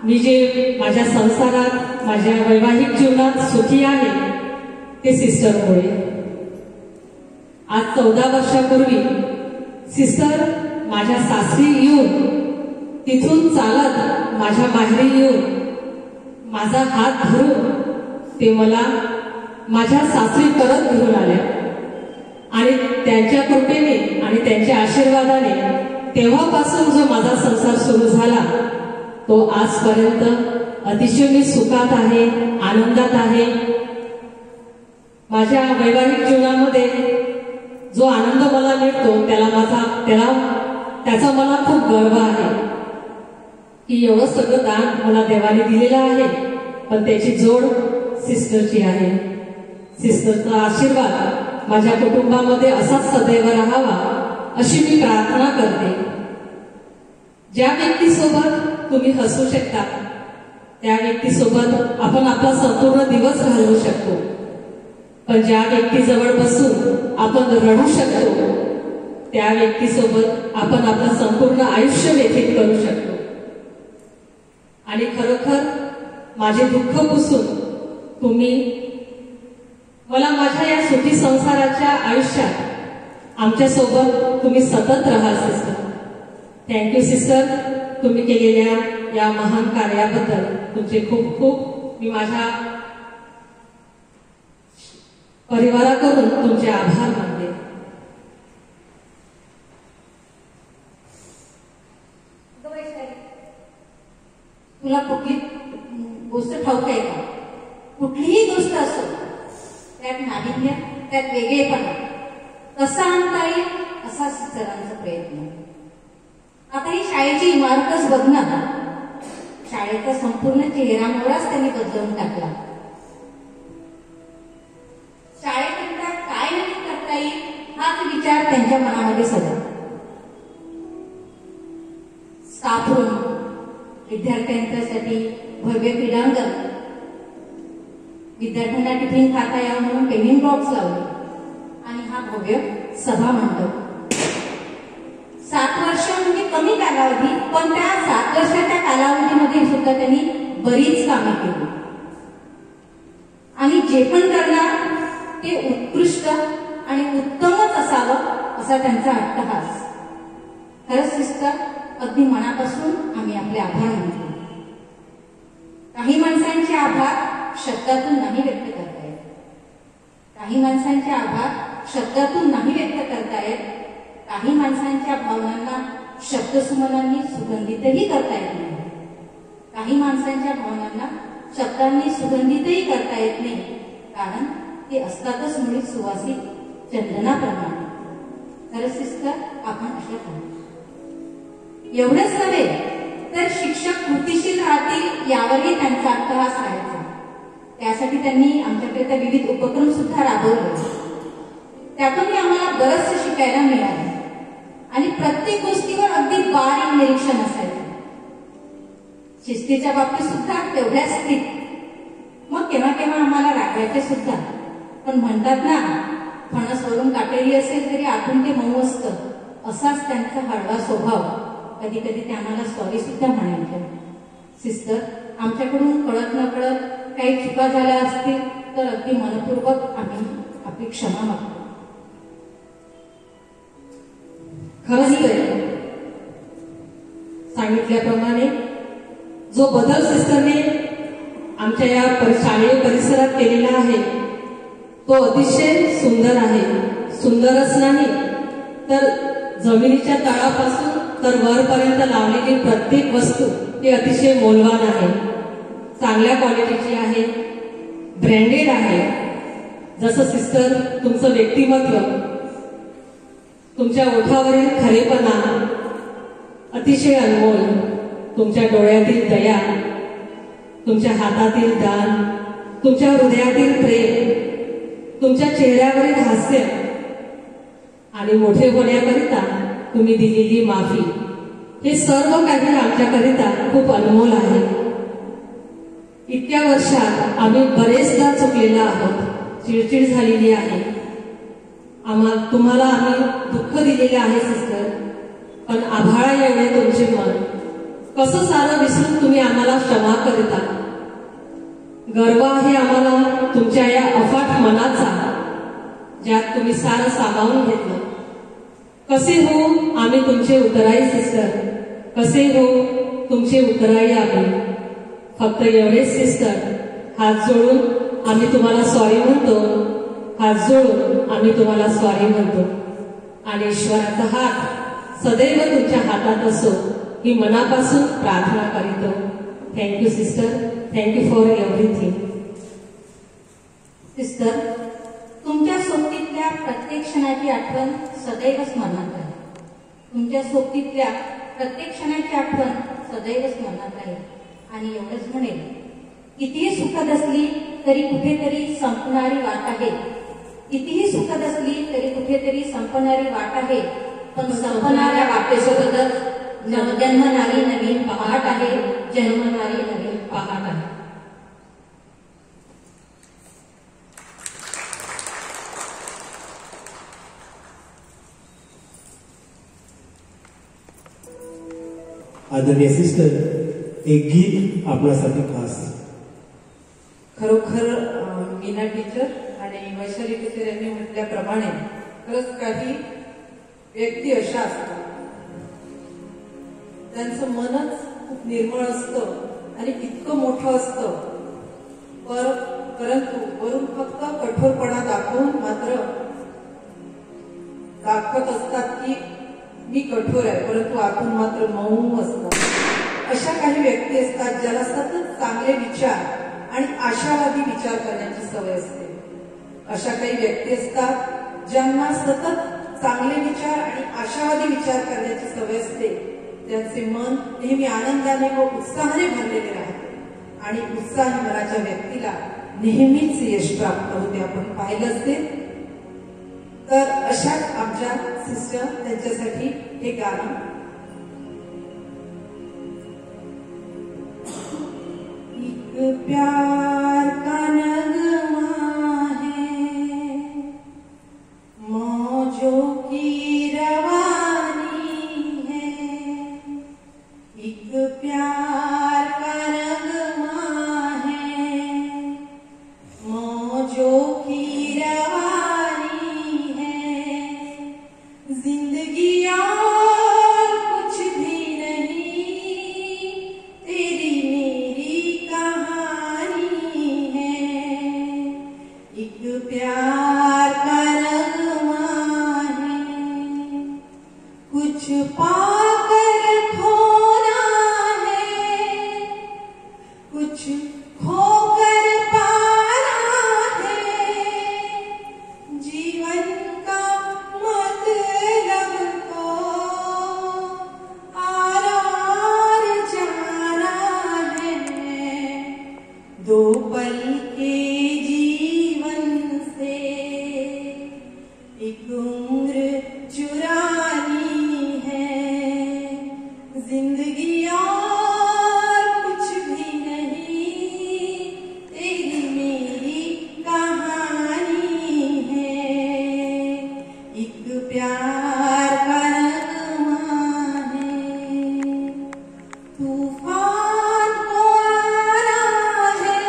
मी जे माझ्या संसारात माझ्या वैवाहिक जीवनात सुखी आहे ते सिस्टरमुळे. आज 14 वर्षापूर्वी सिस्टर माझ्या सासरी येऊन तिथून चालत माझ्या माहेरी येऊन माझा हात धरून ते मला माझ्या सासरी परत घेऊन आल्या आणि त्यांच्या कृपेने आणि त्यांच्या आशीर्वादाने तेव्हापासून जो माझा संसार सुरू झाला तो आजपर्यंत अतिशय मी सुखात आहे, आनंदात आहे. माझ्या वैवाहिक जीवनामध्ये जो आनंद मला मिळतो त्याचा मला खूप गर्व आहे की एवढं सगळं दान मला देवाने दिलेलं आहे, पण त्याची जोड सिस्टरची आहे. सिस्टरचा आशीर्वाद माझ्या कुटुंबामध्ये असाच सदैव राहावा अशी मी प्रार्थना करते. ज्या व्यक्तीसोबत तुम्ही हसू शकता त्या व्यक्तीसोबत आपण आपला संपूर्ण दिवस घालवू शकतो, पण ज्या व्यक्तीजवळ बसून आपण रडू शकतो त्या व्यक्तीसोबत आपण आपलं संपूर्ण आयुष्य व्यतीत करू शकतो. आणि खरोखर माझे दुःख पुसून तुम्ही मला माझ्या या सुखी संसाराच्या आयुष्यात आमच्यासोबत तुम्ही सतत राहाल सिस्टर. Thank you sister. तुम्ही केलेल्या या महान कार्याबद्दल तुमचे खूप खूप मी माझ्या परिवाराकडून तुमचे आभार मानते. तुला कुठली गोष्ट ठाऊक आहे का? कुठलीही गोष्ट असो त्यात नाविन्य, त्यात वेगळेपणा कसा आणता येईल असा सिस्टरांचा प्रयत्न. आता ही शाळेची इमारतच बघ ना, शाळेचा संपूर्ण चेहरा मोहराच त्यांनी बदलवून टाकला. शाळेकरिता काय नवीन करता येईल हाच विचार त्यांच्या मनामध्ये सदा. स्टाफ रूम, विद्यार्थ्यांच्यासाठी भव्य क्रीडांगण, विद्यार्थ्यांना टिफिन खाता यावं म्हणून पेनिंग बॉक्स लावले आणि हा भव्य सभा मंडप. 7 वर्ष म्हणजे कमी कालावधी, पण त्या 7 वर्षाच्या कालावधीमध्ये सुद्धा त्यांनी बरीच कामे केली आणि जे पण करणार ते उत्कृष्ट आणि उत्तमच असावं असा त्यांचा अट्टहास. खरंच सिस्टर, अगदी मनापासून आम्ही आपले आभार मानतो. काही माणसांचे आभार शब्दातून नाही व्यक्त करता येत, काही माणसांचे आभार शब्दातून नाही व्यक्त करता येत, काही माणसांच्या भावनांना शब्दसुमनांनी सुगंधितही करता येत नाही, काही माणसांच्या भावनांना शब्दांनी सुगंधितही करता येत नाही, कारण ते असतातच मुळी सुवासिक चंदनाप्रमाणे. खरं सिस्टर, आपण अशाच आहोत. एवढंच नव्हे तर शिक्षक कृतीशील राहतील यावरही त्यांचा अट्टहास राहायचा. त्यासाठी त्यांनी आमच्याकरिता विविध उपक्रम सुद्धा राबवले. त्यातूनही आम्हाला बरंचसं शिकायला मिळालं आणि प्रत्येक गोष्टीवर अगदी बारीक निरीक्षण असायचं. शिस्तीच्या बाबतीत सुद्धा तेवढ्याच स्थित. मग केव्हा केव्हा आम्हाला रागवायचे सुद्धा, पण म्हणतात ना, फणसवरून काटेरी असेल तरी आतून ते मऊ असतं, असाच त्यांचा हळवा स्वभाव. कधी कधी ते आम्हाला सॉरी सुद्धा म्हणायचे. सिस्टर, आमच्याकडून कळत न कळत काही चुका झाल्या असतील तर अगदी मनपूर्वक आम्ही आपली क्षमा मागतो. खरंच ते सांगितल्याप्रमाणे जो बदल सिस्टरने आमच्या या शालेय परिसरात केलेला आहे तो अतिशय सुंदर आहे. सुंदरच नाही तर जमिनीच्या तळापासून तर वरपर्यंत लावलेली प्रत्येक वस्तू ही अतिशय मौल्यवान आहे, चांगल्या क्वालिटीची आहे, ब्रँडेड आहे. जसं सिस्टर तुमचं व्यक्तिमत्व, तुमच्या ओठावरील खरेपणा अतिशय अनमोल, तुमच्या डोळ्यातील दया, तुमच्या हातातील दान, तुमच्या हृदयातील प्रेम, तुमच्या चेहऱ्यावरील हास्य आणि मोठे होण्याकरिता तुम्ही दिलेली माफी, हे सर्व काही आमच्याकरिता खूप अनमोल आहे. इतक्या वर्षात आम्ही बरेचदा चुकलेलो आहोत, चिडचिड झालेली आहे. तुम्हाला आम्ही दुःख दिलेले आहे सिस्टर, पण आभाळा एवढे तुमचे मन कसं सारं विसरून तुम्ही आम्हाला क्षमा करता. गर्व आहे आम्हाला तुमच्या या अफाट मनाचा, ज्यात तुम्ही सारं सामावून घेतलं. कसे हो आम्ही तुमचे उतराई सिस्टर, कसे हो तुमचे उतराई आम्ही. फक्त एवढेच सिस्टर, हात जोडून आम्ही तुम्हाला सॉरी म्हणतो, हात जोडून आम्ही तुम्हाला सॉरी म्हणतो. आणि ईश्वराचा हात सदैव तुमच्या हातात असो ही मनापासून प्रार्थना करीतो. Thank you sister, thank you for everything. Sister, तुमच्या सोबतीतल्या प्रत्येक क्षणाची आठवण सदैव स्मरणात आहे. तुमच्या सोबतीतल्या प्रत्येक क्षणाची आठवण सदैव स्मरणात आहे. आणि एवढंच म्हणेल, कितीही सुखद असली तरी कुठेतरी संपणारी वाट आहे. कितीही सुखद असली तरी कुठेतरी संपणारी वाट आहे. पण संपणाऱ्या वाटेसोबतच जन्मणारी नवीन पहाट आहे, जन्मणारी नवीन पहाट आहे. आदरणीय सिस्टर, एक गीत आपल्यासाठी खास. खरोखर मीना टीचर आणि वैशाली टीचर यांनी म्हटल्याप्रमाणे खरंच काही व्यक्ती अशा असतात, त्यांचं मनच खूप निर्मळ असतं आणि इतकं मोठं असतं, परंतु वरून फक्त कठोरपणा दाखवून मात्र दाखवत असतात की मी कठोर आहे, परंतु आतून मात्र मऊ असतात. अशा काही व्यक्ती असतात ज्याला सतत चांगले विचार आणि आशावादी विचार करण्याची सवय असते. अशा काही व्यक्ती असतात ज्यांना सतत चांगले विचार आणि आशावादी विचार करण्याची सवय असते. त्यांचे मन नेहमी आनंदाने व उत्साहाने भरलेले राहते आणि उत्साही मनाच्या व्यक्तीला नेहमीच यश प्राप्त होते. आपण पाहिलं असते. तर अशाच आमच्या सिस्टर, त्यांच्यासाठी हे गाणं. एक प्यार का नगमा है, मौजों की रवानी है. एक प्यार का नगमा है, मौजों की रवानी है. जिंदगी और कुछ भी नहीं, तेरी मेरी कहानी है. एक प्यार का नगमा है, कुछ पाकर खोना है, कुछ खोकर पाना है. जीवन का मतलब तो आर जाना है. दो पल के जीवन से एक उम्र चुरानी है. जिंदगी और कुछ भी नहीं, तेरी मेरी कहानी है. एक प्यार का नगमा है. तूफान को आना है,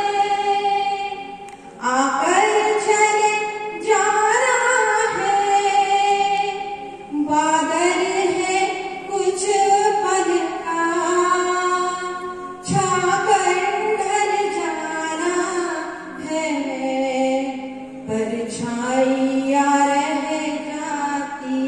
आकर चले जाना है. बादल है कुछ पल का, छाकर ढल जाना है. परछाइयां रह जाती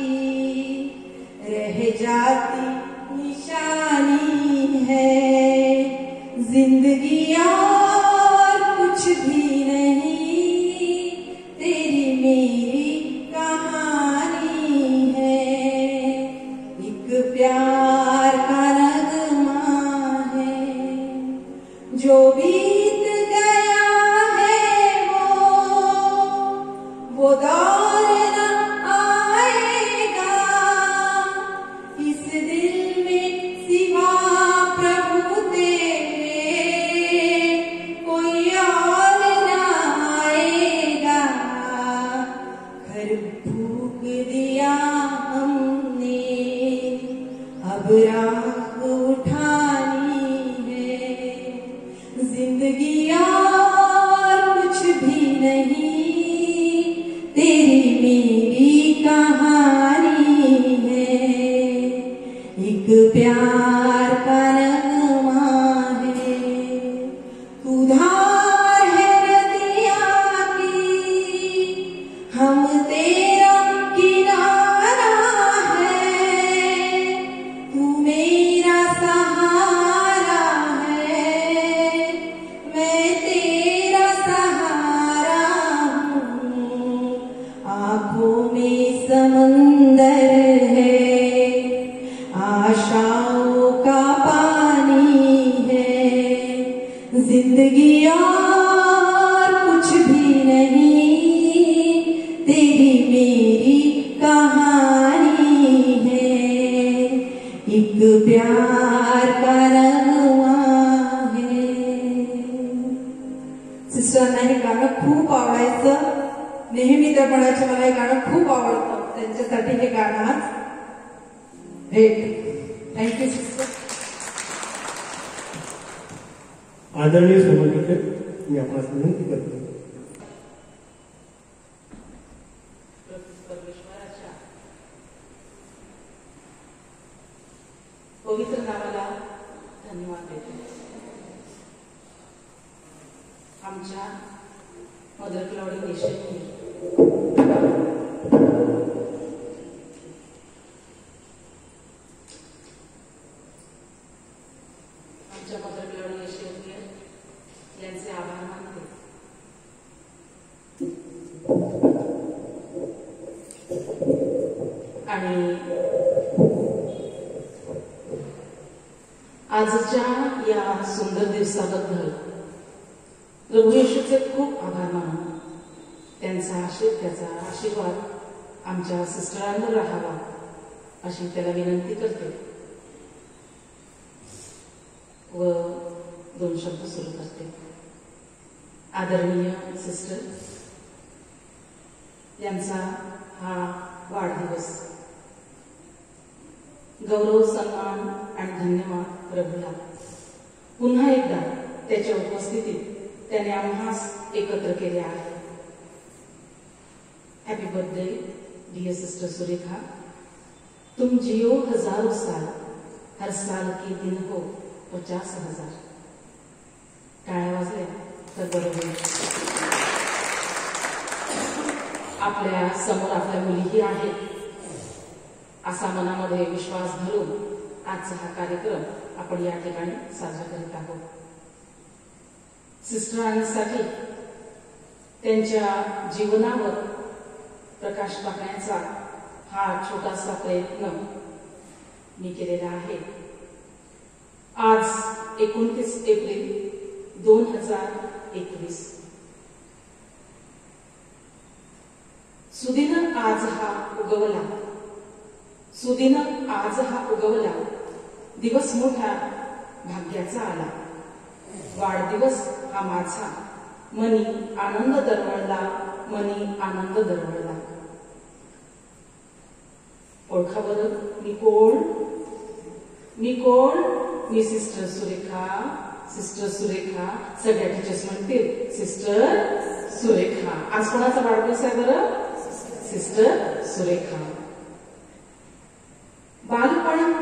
हृदयपणाचे मला हे गाणं खूप आवडतं. त्यांच्यासाठी हे गाणं आज भेट. Thank you sister. आदरणीय सोबत मी आपणास विनंती करतो. परमेश्वराच्या पवित्र नावाला धन्यवाद देतो. आमच्या मदर क्लाउडी नेशननी यांचे आभार मानते. आणि आजच्या या सुंदर दिवसाबद्दल प्रभू येशूचे खूप आभार मानून त्याचा आशीर्वाद आमच्या सिस्टरांवर राहावा अशी त्याला विनंती करते व 2 शब्द सुरू करते. आदरणीय सिस्टर यांचा हा वाढदिवस गौरव, सन्मान आणि धन्यवाद प्रभूला. पुन्हा एकदा त्याच्या उपस्थितीत त्याने आम्हास एकत्र केले आहे. Happy birthday dear sister Surekha. तुम जियो हजारों साल, हर साल के दिन हो 50,000. टाळ्या वाजल्या तर बरोबर. आपल्या समोर आपल्या मुलीही आहेत असा मनामध्ये विश्वास धरून आजचा हा कार्यक्रम आपण या ठिकाणी साजरा करीत आहोत. सिस्टरांसाठी त्यांच्या जीवनावर प्रकाश टाकण्याचा हा छोटासा प्रयत्न मी केलेला आहे. आज 29 एप्रिल 2021. सुदिन आज हा उगवला, सुदिन आज हा उगवला, दिवस मोठा भाग्याचा आला. वाढदिवस हा माझा, मनी आनंद दरवळला, मनी आनंद दरवळला. ओळखा बरं मी कोण? मी कोण? मी सिस्टर सुरेखा. सिस्टर सुरेखा. सगळ्या टीचर्स म्हणतील सिस्टर सुरेखा. आज कोणाचा वाढदिवस आहे बरं? सिस्टर सुरेखा. बालपण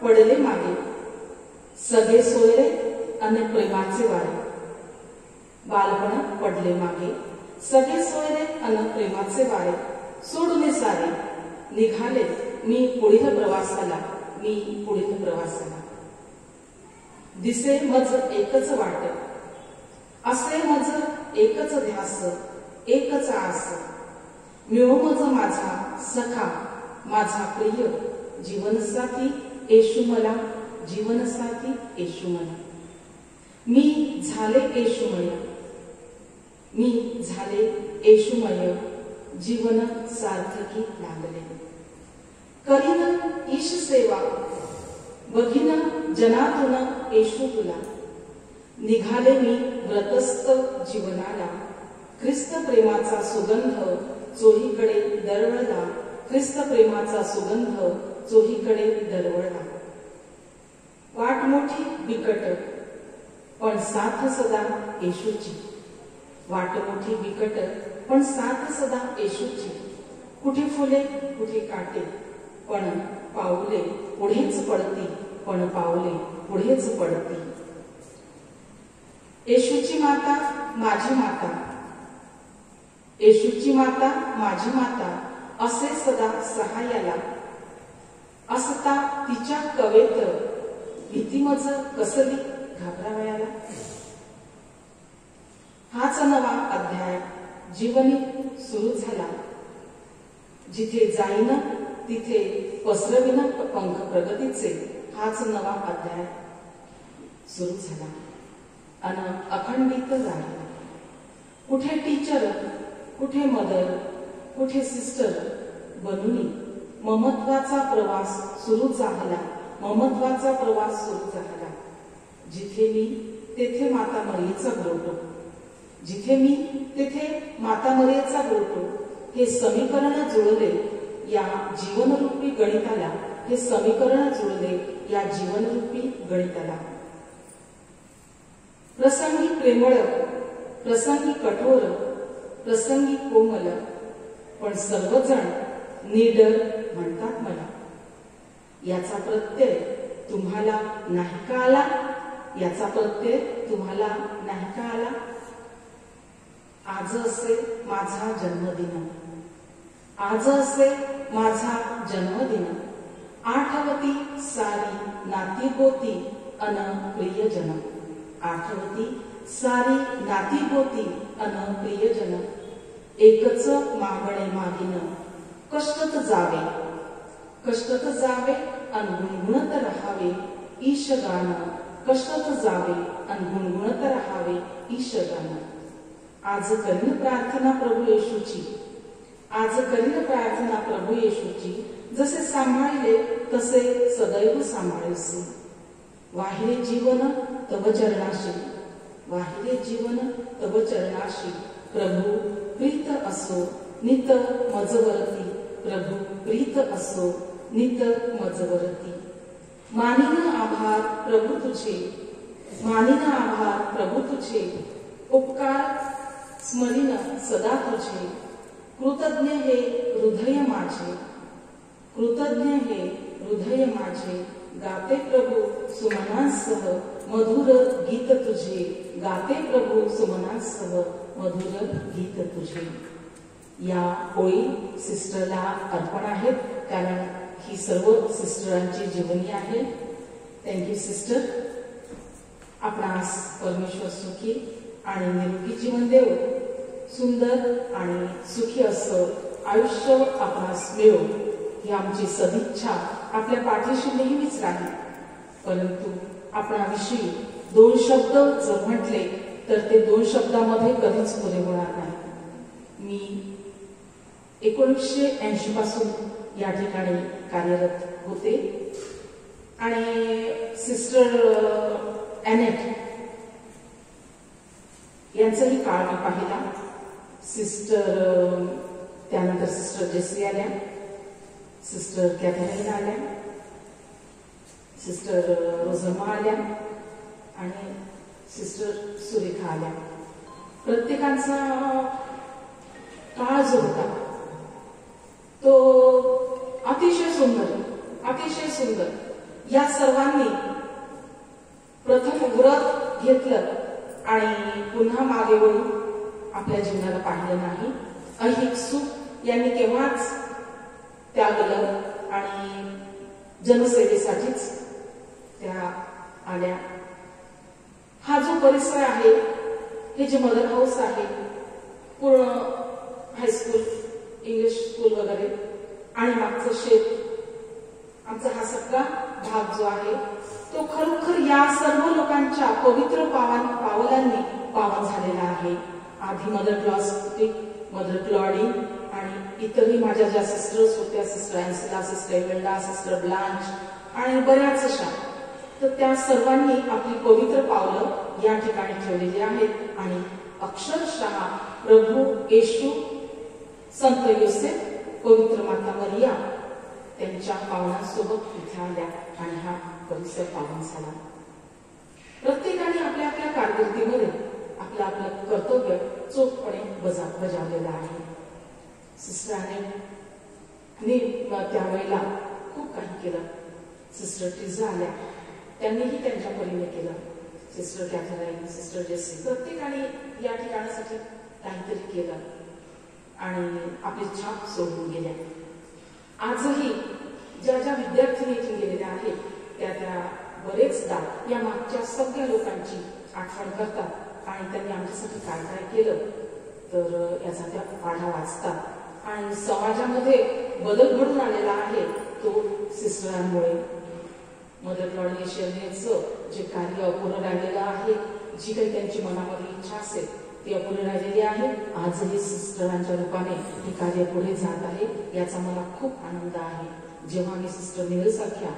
पडले मागे, सगळे सोयरे अन प्रेमाचे वारे. बालपण पडले मागे, सगळे सोयरे अन प्रेमाचे वारे. सोडून सारे निघाले मी पुढील प्रवासाला, मी पुढील प्रवासाला. दिसे मज एकच वाट, असे मज एकच ध्यास, एकच आस. मिळो मज माझा सखा, माझा प्रिय जीवनसाथी येशू मला, जीवनसाथी येशू मला. मी झाले येशूमय, मी झाले येशूमय, जीवन सार्थकी लागले. करीन ईश सेवा, बघीन जनातून येशू तुला. निघाले मी व्रतस्थ जीवनाला, ख्रिस्त प्रेमाचा सुगंध चोहीकडे दरवळला. ख्रिस्त प्रेमाचा सुगंध चोहीकडे दरवळला. वाट मोठी बिकट पण साथ सदा येशूची. वाट मोठी बिकट पण साथ सदा येशूची. कुठे फुले कुठे काटे पण पाऊले पुढेच पडती, पण पाऊले पुढेच पडती. येशूची माता माझी माता, येशूची माता माझी माता, असे सदा सहाय्याला. असता तिच्या कवेत भीती मज कसली घाबरावयाला. हाच नवा अध्याय जीवनी सुरू झाला. जिथे जाईन तिथे पसरविन पंख प्रगतीचे. हाच नवा अध्याय सुरू झाला अन अखंडित राहिला. कुठे टीचर, कुठे मदर, कुठे सिस्टर बनूनी ममत्वाचा प्रवास सुरू झाला. ममत्वाचा प्रवास सुरू झाला. जिथे मी तेथे माता मरियेचा ग्रोटो. जिथे मी तेथे माता मरियेचा ग्रोटो. हे समीकरण जुळले या जीवनरूपी गणिताला, हे समीकरण जुळले या जीवनरूपी गणिताला. प्रसंगी प्रेमळ, प्रसंगी कठोर, प्रसंगी कोमल, पण सर्वजण निडर म्हणतात मला. याचा प्रत्यय तुम्हाला नाही का आला? याचा प्रत्यय तुम्हाला नाही का आला? आज असे माझा जन्मदिन, आज असे माझा जन्मदिन, आठवती सारी नाती गोती अन प्रियजन, आठवती सारी नाती गोती अन प्रियजन, एकच मागणे मागिन, कष्टत जावे, कष्टत जावे अन गुणगुणत राहावे ईश गान, कष्टत जावे अन गुणगुणत राहावे ईश गान. आज करीन प्रार्थना प्रभू येशूची, आज करीन प्रार्थना प्रभू येशूची, जसे सांभाळले तसे सदैव सांभाळीसी. वाहिले जीवन तव चरणाशी, वाहिले जीवन तव चरणाशी, प्रभू प्रीत असो नित मजवरती, प्रभू प्रीत असो नित मजवरती. मानिन आभार प्रभू तुझे, मानिन आभार प्रभू तुझे, उपकार स्मरीन सदा तुझे, कृतज्ञ हे हृदय माझे, कृतज्ञ हे हृदय माझे, गाते प्रभू सुमनांसह मधुर गीत तुझे, गाते प्रभू सुमनांसह मधुर गीत तुझे. या ओळी सिस्टरला अर्पण आहेत, कारण ही सर्व सिस्टरांची जीवनी आहे. Thank you sister. आपणास परमेश्वर सुखी आणि निरोगी जीवन देव, सुंदर आणि सुखी असं आयुष्य आपणास मिळो ही आमची सदिच्छा आपल्या पाठीशी नेहमीच राहील. परंतु आपणाविषयी 2 शब्द जर म्हटले तर ते 2 शब्दामध्ये कधीच पुरे होणार नाही. मी 1980 पासून या ठिकाणी कार्यरत होते आणि सिस्टर एनेट यांचाही काळ मी पाहिला. सिस्टर, त्यानंतर सिस्टर जेसी आल्या, सिस्टर कॅथरीन आल्या, सिस्टर रोझम्मा आल्या आणि सिस्टर सुरेखा आल्या. प्रत्येकांचा काळ जो होता तो अतिशय सुंदर, अतिशय सुंदर. या सर्वांनी प्रथम व्रत घेतलं आणि पुन्हा मागे वळून आपल्या जीवनाला पाहिलं नाही. ऐहिक सुख यांनी केव्हाच त्यागलं आणि जनसेवेसाठीच त्या आल्या. हा जो परिसर आहे, हे जे मदर हाऊस आहे, पूर्ण हायस्कूल, इंग्लिश स्कूल वगैरे आणि मागचं शेत, आमचा हा सगळा भाग जो आहे तो खरोखर या सर्व लोकांच्या पवित्र पावलांनी पावन झालेला आहे. आधी मदर क्लॉस्टिक, मदर क्लॉडी आणि इतरही माझ्या ज्या सिस्टर्स होत्या, सिस्टर एन्सिला, सिस्टर एवेल्डा, सिस्टर ब्लांच आणि बऱ्याच अशा, तर त्या सर्वांनी आपली पवित्र पावलं या ठिकाणी ठेवलेली आहेत आणि अक्षरशः प्रभू येशू, संत योसेफ, पवित्र माता मरिया त्यांच्या पावनांसोबत इथे आल्या आणि हा परिसर पावन झाला. प्रत्येकाने आपल्या आपल्या कारकिर्दीमध्ये आपलं आपलं कर्तव्य चोखपणे बजावलेलं आहे. सिस्टरांनी त्यावेळेला खूप काही केलं. सिस्टर टिझा आल्या, त्यांनीही त्यांच्या परीने केलं. सिस्टर कॅथरीन, सिस्टर जेसी, प्रत्येकाने या ठिकाणासाठी काहीतरी केलं आणि आपली छाप सोडून गेल्या. आजही ज्या ज्या विद्यार्थिनी इथून गेलेल्या आहेत त्या बरेचदा या मागच्या सगळ्या लोकांची आठवण करतात आणि त्यांनी आमच्यासाठी काय काय केलं तर याचा त्या पाढा वाचतात आणि समाजामध्ये बदल घडून आलेला आहे तो सिस्टरांमुळे. मदर क्लॉडी शेरनेचं जे कार्य अपूर्ण राहिलेलं आहे, जी काही त्यांची मनामध्ये इच्छा असेल ती अपूर्ण राहिलेली आहे, आजही सिस्टरांच्या रूपाने हे कार्य पुढे जात आहे. याचा मला खूप आनंद आहे. जेव्हा मी सिस्टर मिलन सारख्या,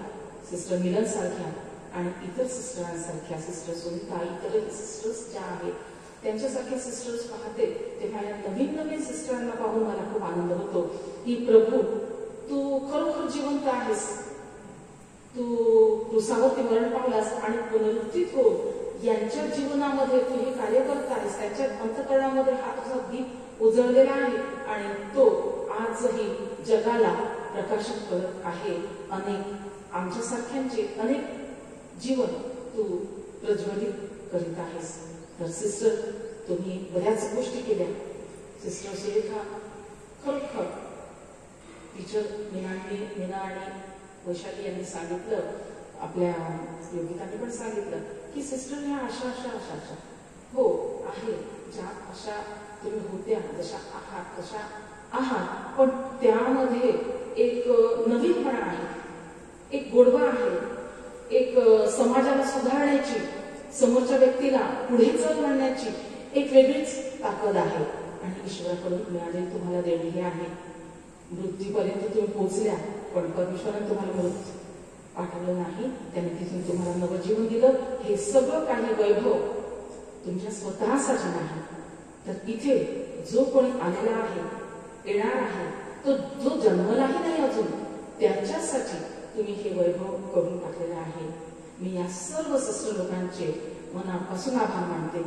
सिस्टर मिलन सारख्या आणि इतर सिस्टरांसारख्या, सिस्टर सुनीता, इतर सिस्टर्स ज्या आहेत त्यांच्यासारखे सिस्टर्स पाहते तेव्हा या नवीन नवीन सिस्टरांना पाहून मला खूप आनंद होतो की प्रभू तू खरोखर जिवंत आहेस. तू क्रूसावरती मरण पावलास आणि पुनरुत्थित हो यांच्या जीवनामध्ये तू हे कार्य करत आहेस. त्यांच्या अंतःकरणामध्ये हा तुझा दीप उजळलेला आहे आणि तो आजही जगाला प्रकाशित करत आहे. अनेक आमच्यासारख्यांचे अनेक जीवन तू प्रज्वलित करीत आहेस. तर सिस्टर तुम्ही बऱ्याच गोष्टी केल्या. सिस्टर सुरेखा खरोखर टीचर मीना आणि वैशाली यांनी सांगितलं, आपल्या योगितांनी पण सांगितलं की सिस्टर ह्या अशा हो आहे, ज्या अशा तुम्ही होत्या जशा आहात पण त्यामध्ये एक नवीनपणा आहे, एक गोडवा आहे, एक समाजाला सुधारण्याची, समोरच्या व्यक्तीला पुढे चालवण्याची एक वेगळीच ताकद आहे आणि ईश्वराकडून मिळालेली तुम्हाला देणगी आहे. मृत्यूपर्यंत तुम्ही पोहोचल्या पण परमेश्वराने तुम्हाला मृत्यू पाठवलं नाही, त्याने तिथून तुम्हाला नवजीवन दिलं. हे सगळं काही वैभव तुमच्या स्वतःसाठी नाही, तर इथे जो कोणी आलेला आहे, येणार आहे, तो जो जन्मलाही नाही अजून, त्याच्यासाठी तुम्ही हे वैभव करून टाकलेलं आहे. मी या सर्व सिस्टर लोकांचे मनापासून आभार मानते.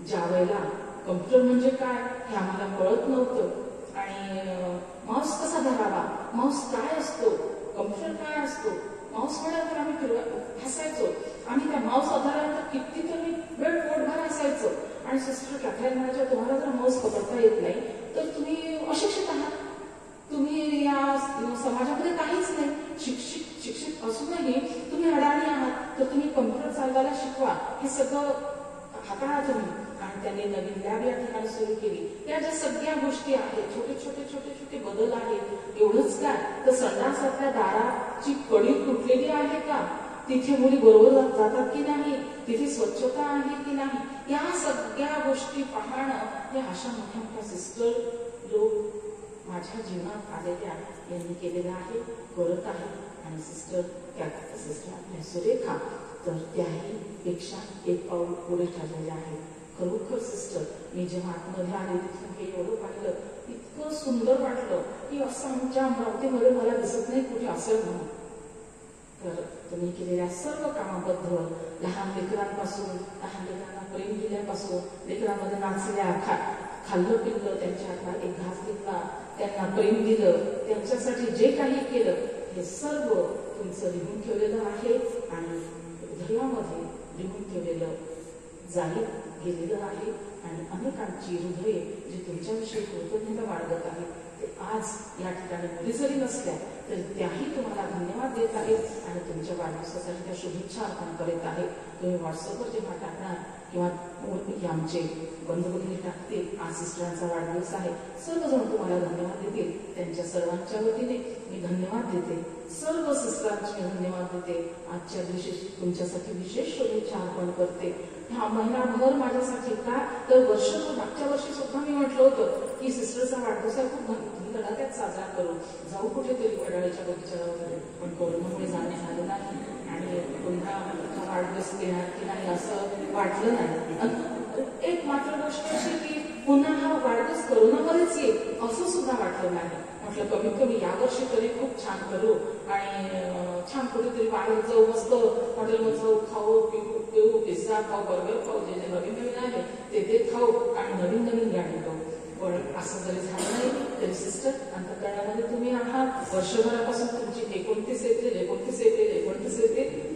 ज्या वेळेला कम्प्युटर म्हणजे काय हे आम्हाला कळत नव्हतं आणि माऊस कसा धरावा, माऊस काय असतो, कम्प्युटर काय असतो, माऊस म्हणाल्यावर आम्ही हसायचो. आम्ही त्या माऊस आधारानंतर कितीतरी वेळ पोटभर हसायचो आणि सिस्टर कॅथरीन म्हणायच्या, तुम्हाला जर माऊस पकडता येत नाही तर तुम्ही अशिक्षित आहात, तुम्ही या समाजामध्ये काहीच नाही. शिक्षित असूनही तुम्ही अडाणी आहात, तर तुम्ही कम्प्युटर चालवायला शिकवा, हे सगळं हाताळा तुम्ही. आणि त्यांनी नवीन लॅब या ठिकाणी सुरू केली. या ज्या सगळ्या गोष्टी आहेत, छोटे बदल आहेत. एवढंच काय तर संडासातल्या दाराची कडी तुटलेली आहे का, तिथे मुली बरोबर जातात की नाही, तिथे स्वच्छता आहे की नाही, या सगळ्या गोष्टी पाहणं या अशा मोठ्या सिस्टर लोक माझ्या जीवनात आलेल्या यांनी केलेलं आहे, करत आहे. आणि सिस्टर आपल्या सुरेखा तर त्याही पेक्षा एक पाऊल पुढे ठरलेले आहे. खरोखर सिस्टर मी जेव्हा आतमध्ये आले तिथून हे एवढं पाहिलं, इतकं सुंदर वाटलं की असं आमच्या अमरावतीमध्ये मला दिसत नाही कुठे असेल म्हणून. तर तुम्ही केलेल्या सर्व कामाबद्दल, लहान लेकरांपासून, लहान लेकरांना प्रेम दिल्यापासून, लेकरांमध्ये नाचल्या, खाल्लं पिल्लं, त्यांच्या हातला एक घास घेतला, त्यांना प्रेम दिलं, त्यांच्यासाठी जे काही केलं हे सर्व तुमचं लिहून ठेवलेलं आहे आणि हृदयामध्ये लिहून ठेवलेलं जाहीर गेलेलं आहे. आणि अनेकांची हृदये जी तुमच्याविषयी कृतज्ञता बाळगत आहेत ते आज या ठिकाणी मुली जरी नसल्या तरी त्याही तुम्हाला धन्यवाद देत आहेत आणि तुमच्या वाढदिवसासाठी त्या शुभेच्छा अर्पण करीत आहेत. तुम्ही व्हॉट्सअपवर जेव्हा टाकणार किंवा आमचे बंधू टाकतील, आज सिस्टरांचा वाढदिवस आहे, सर्वजण तुम्हाला धन्यवाद देतील. त्यांच्या सर्वांच्या वतीने मी धन्यवाद देते, सर्व सिस्टरांचे धन्यवाद देते. आजच्या दिवशी तुमच्यासाठी विशेष शुभेच्छा अर्पण करते. हा महिनाभर माझ्यासाठी काय तर वर्षभर, मागच्या वर्षी सुद्धा मी म्हटलं होतं की सिस्टरचा वाढदिवस खूप धडाक्यात साजरा करू, जाऊ कुठेतरी वडाळीच्या बगीचाला वगैरे, पण कोरोनामुळे जाण्यात आलं नाही आणि पुन्हा वाढदिवस देणार की नाही असं वाटलं नाही. एक मात्र गोष्ट अशी की पुन्हा हा वाढदिवस कोरोनामध्येच येईल असं सुद्धा वाटलं नाही. म्हटलं कमीत कमी यावर्षी तरी खूप छान करू आणि छान कुठेतरी बाहेर जाऊ, मस्त हॉटेलमध्ये जाऊ, खाऊ पिऊ, पिझ्झा खाऊ, बर्गर खाऊ, जे जे नवीन नवीन आहे ते खाऊ आणि नवीन गाणी गाऊ. पण असं जरी झालं नाही तरी सिस्टर अंतःकरणामध्ये तुम्ही आहात. वर्षभरापासून तुमची 29 एप्रिल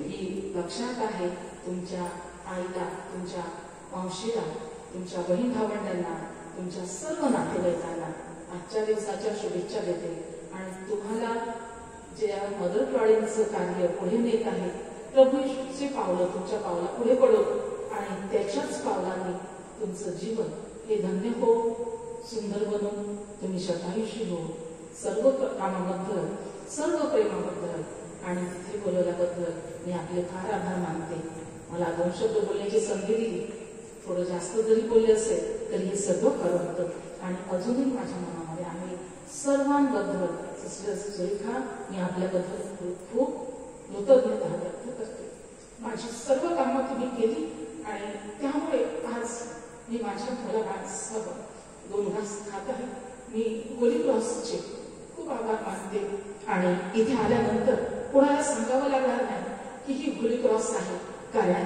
ही लक्षात आहे. तुमच्या आईला, तुमच्या मावशीला, तुमच्या बहीण भावंडांना, तुमच्या सर्व नातेवाईकांना आजच्या दिवसाच्या शुभेच्छा देते. आणि तुम्हाला जे मदर ट्रॉलिंगचं कार्य पुढे नेत आहे, प्रभूचे पावलं तुमच्या पावला पुढे पडो आणि त्याच्याच पावलांनी तुमचं जीवन हे धन्य हो, सुंदर बनून तुम्ही शतायुषी हो. सर्व कामाबद्दल, सर्व प्रेमाबद्दल आणि तिथे बोलवल्याबद्दल मी आपले फार आभार मानते. मला 2 शब्द बोलण्याची संधी दिली, थोडं जास्त जरी बोलले असेल तरी हे सर्व खरं होतं आणि अजूनही माझ्या मनामध्ये आहे. सर्वांबद्दल सिस्टर सुरेखा मी आपल्याबद्दल खूप कृतज्ञता व्यक्त करते. माझी सर्व कामं तुम्ही केली आणि त्यामुळे आज मी माझ्या मुलाबाळासह 2 घास खात आहे. मी होली क्रॉसचे खूप आभार मानते आणि इथे आल्यानंतर कोणाला सांगावं लागणार नाही की ही होली क्रॉस आहे. कारण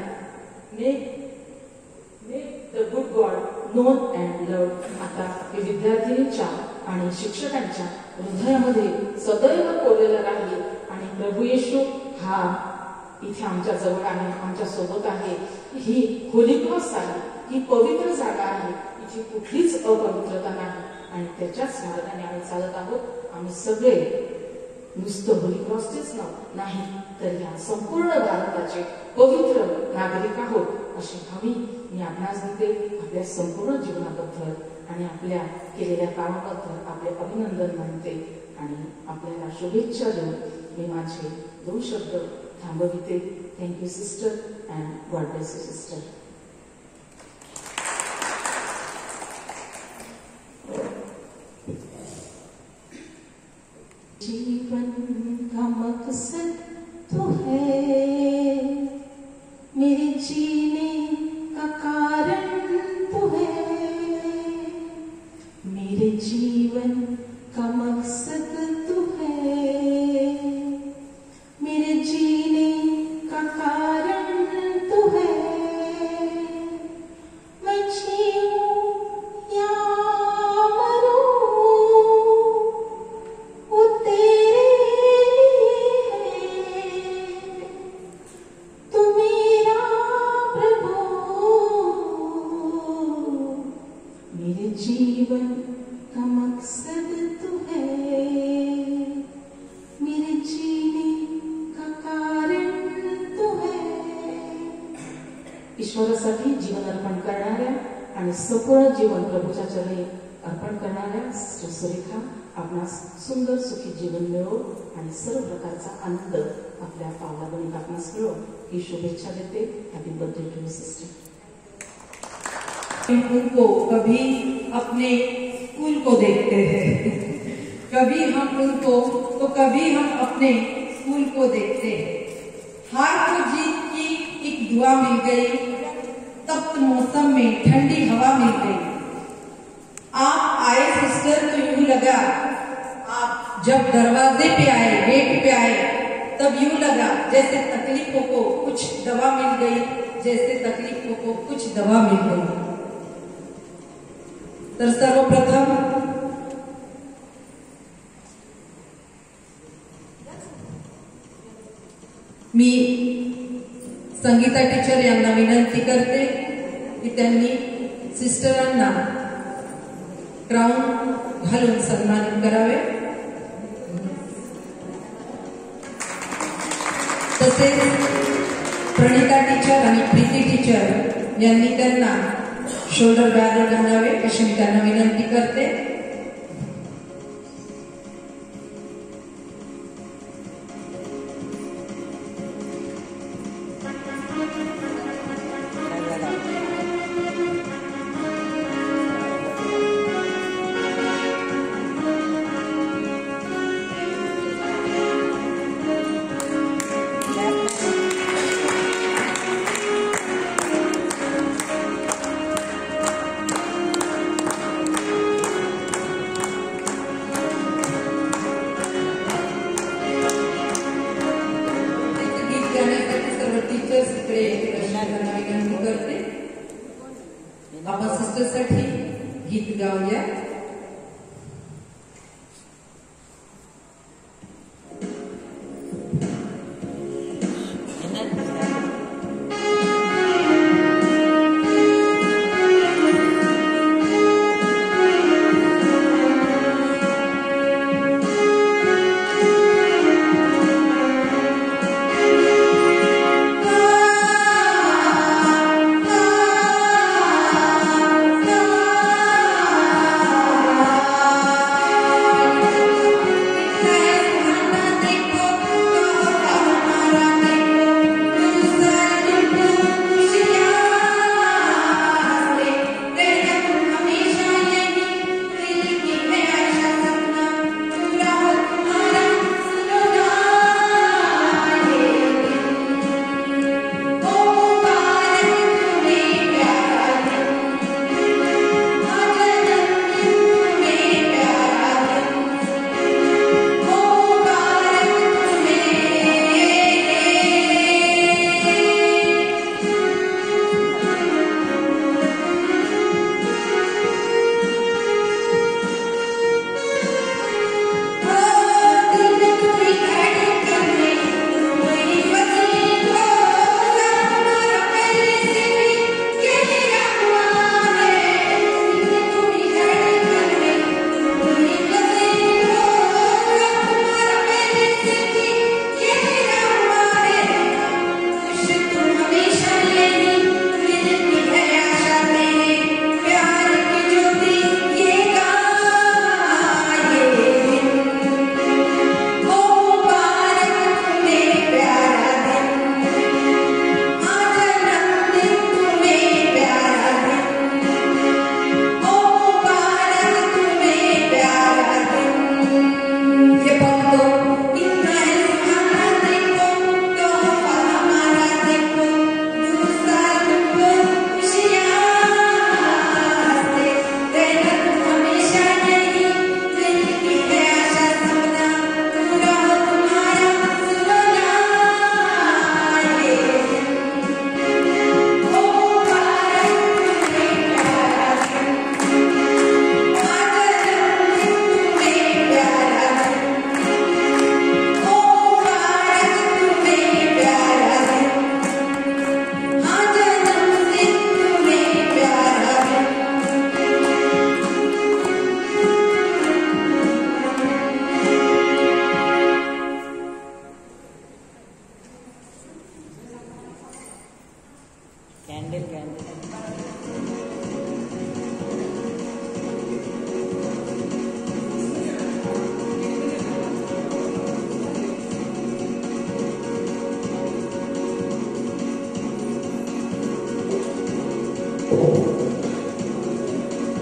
the good God non and love आता हे विद्यार्थिनीच्या आणि शिक्षकांच्या हृदयामध्ये सदैव कोरलेलं राहील. आणि प्रभू येशू हा इथे आमच्या जवळ आहे, आमच्या सोबत आहे. ही होली क्रॉस आहे, ही पवित्र जागा आहे, इथे कुठलीच अपवित्रता नाही आणि त्याच्याच मार्गाने आम्ही चालत आहोत. आम्ही सगळे नुसतं होली क्रॉसचेच नाही तर या संपूर्ण भारताचे पवित्र नागरिक आहोत अशी हमी मी आपणास देते. आपल्या संपूर्ण जीवनाबद्दल आणि आपल्या केलेल्या कामाबद्दल आपले अभिनंदन मानते आणि आपल्याला शुभेच्छा देऊन मी माझे 2 शब्द थांबविते. Thank you sister and God bless you sister. जीवन का मकसद तो है, मेरे जीने का कारण तो है. मेरे जीवन का मकसद तो है, मेरे जीने का कारण तो है. मैं जीऊं या मरूं वो तेरे लिए है. तू मेरा प्रभु, मेरे जीवन का मकसद तू है, मेरे जीने का कारण तू है. ईश्वरासाठी जीवन अर्पण करणाऱ्या आणि संपूर्ण जीवन प्रभूच्या चरणी अर्पण करणाऱ्या सिस्टर सुरेखा आपणास सुंदर सुखी जीवन मिळो आणि सर्व प्रकारचा आनंद आपल्या पावलावणी आपणास मिळो ही शुभेच्छा देते. Happy birthday to sister. उनको कभी अपने स्कूल को देखते हैं, कभी हम उनको तो कभी हम अपने स्कूल को देखते हैं. हार को जीत की एक दुआ मिल गई, तप्त मौसम में ठंडी हवा मिल गई. आप आए सिस्टर तो यूं लगा, आप जब दरवाजे पे आए, गेट पे आए, तब यूं लगा जैसे तकलीफों को कुछ दवा मिल गई, जैसे तकलीफों को कुछ दवा मिल गई. तर सर्वप्रथम मी संगीता टीचर यांना विनंती करते की त्यांनी सिस्टरांना क्राऊन घालून सन्मानित करावे. तसेच प्रणिता टीचर आणि प्रीती टीचर यांनी त्यांना शोल्डर बॅग घालावे अशी मी त्यांना विनंती करते. आपण सिस्टरसाठी गीत गाऊया.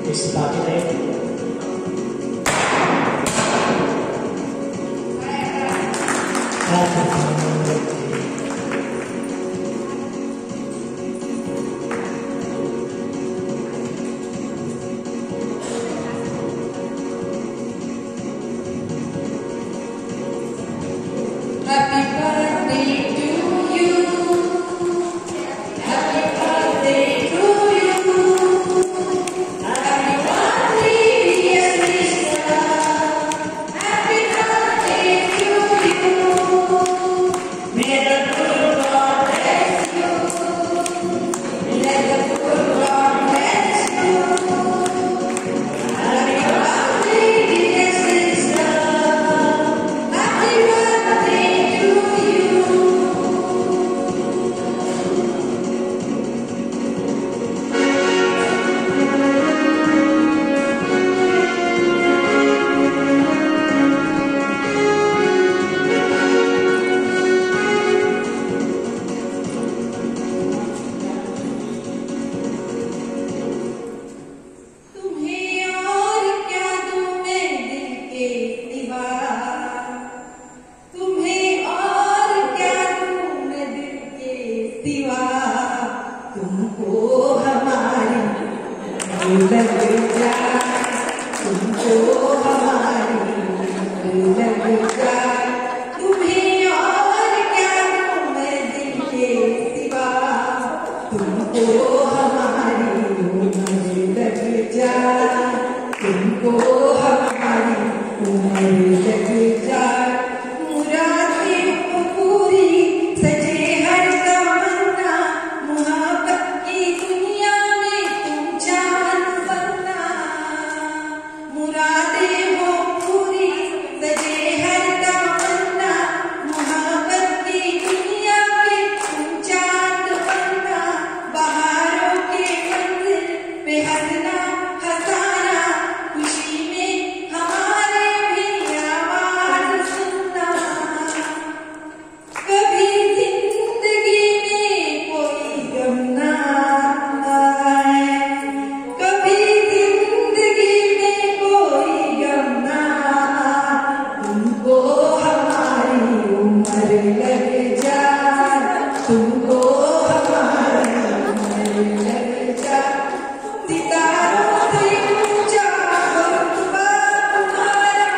It's starting. Happy birthday to you. Happy birthday to you. Happy birthday, dear sister. Happy birthday to you. May the good Lord bless you. May the good Lord bless you. Happy birthday, dear sister. Happy birthday to you. तुम्हें और क्या दूं मैं दिल के सिवा, तुम्हें और क्या दूं मैं दिल के सिवा, तुमको हमारी लग जाए, तुमको हमारी लग जाए, तुम्हें और क्या दूं मैं दिल के सिवा, तुमको हमारी लग जाए, तुमको हमारी लग जाए, मुरादें पूरी सजे हर तमन्ना, मोहब्बत की दुनिया में तुम जान बनना, मुरादें हो पूरी सजे हर तमन्ना, मोहब्बत की दुनिया में तुम जान बनना, बहारों के मंदिर पे हंसना हंसाना, खुशी में हमारे भी आवाज सुनना, कभी जिंदगी में कोई गम ना आए, कभी जिंदगी में कोई गम ना आए, तुमको हमारी उम्र लग जाए, तुमको हमारी उम्र लग जाए, सितारों से ऊंचा रुतबा तुम्हारा,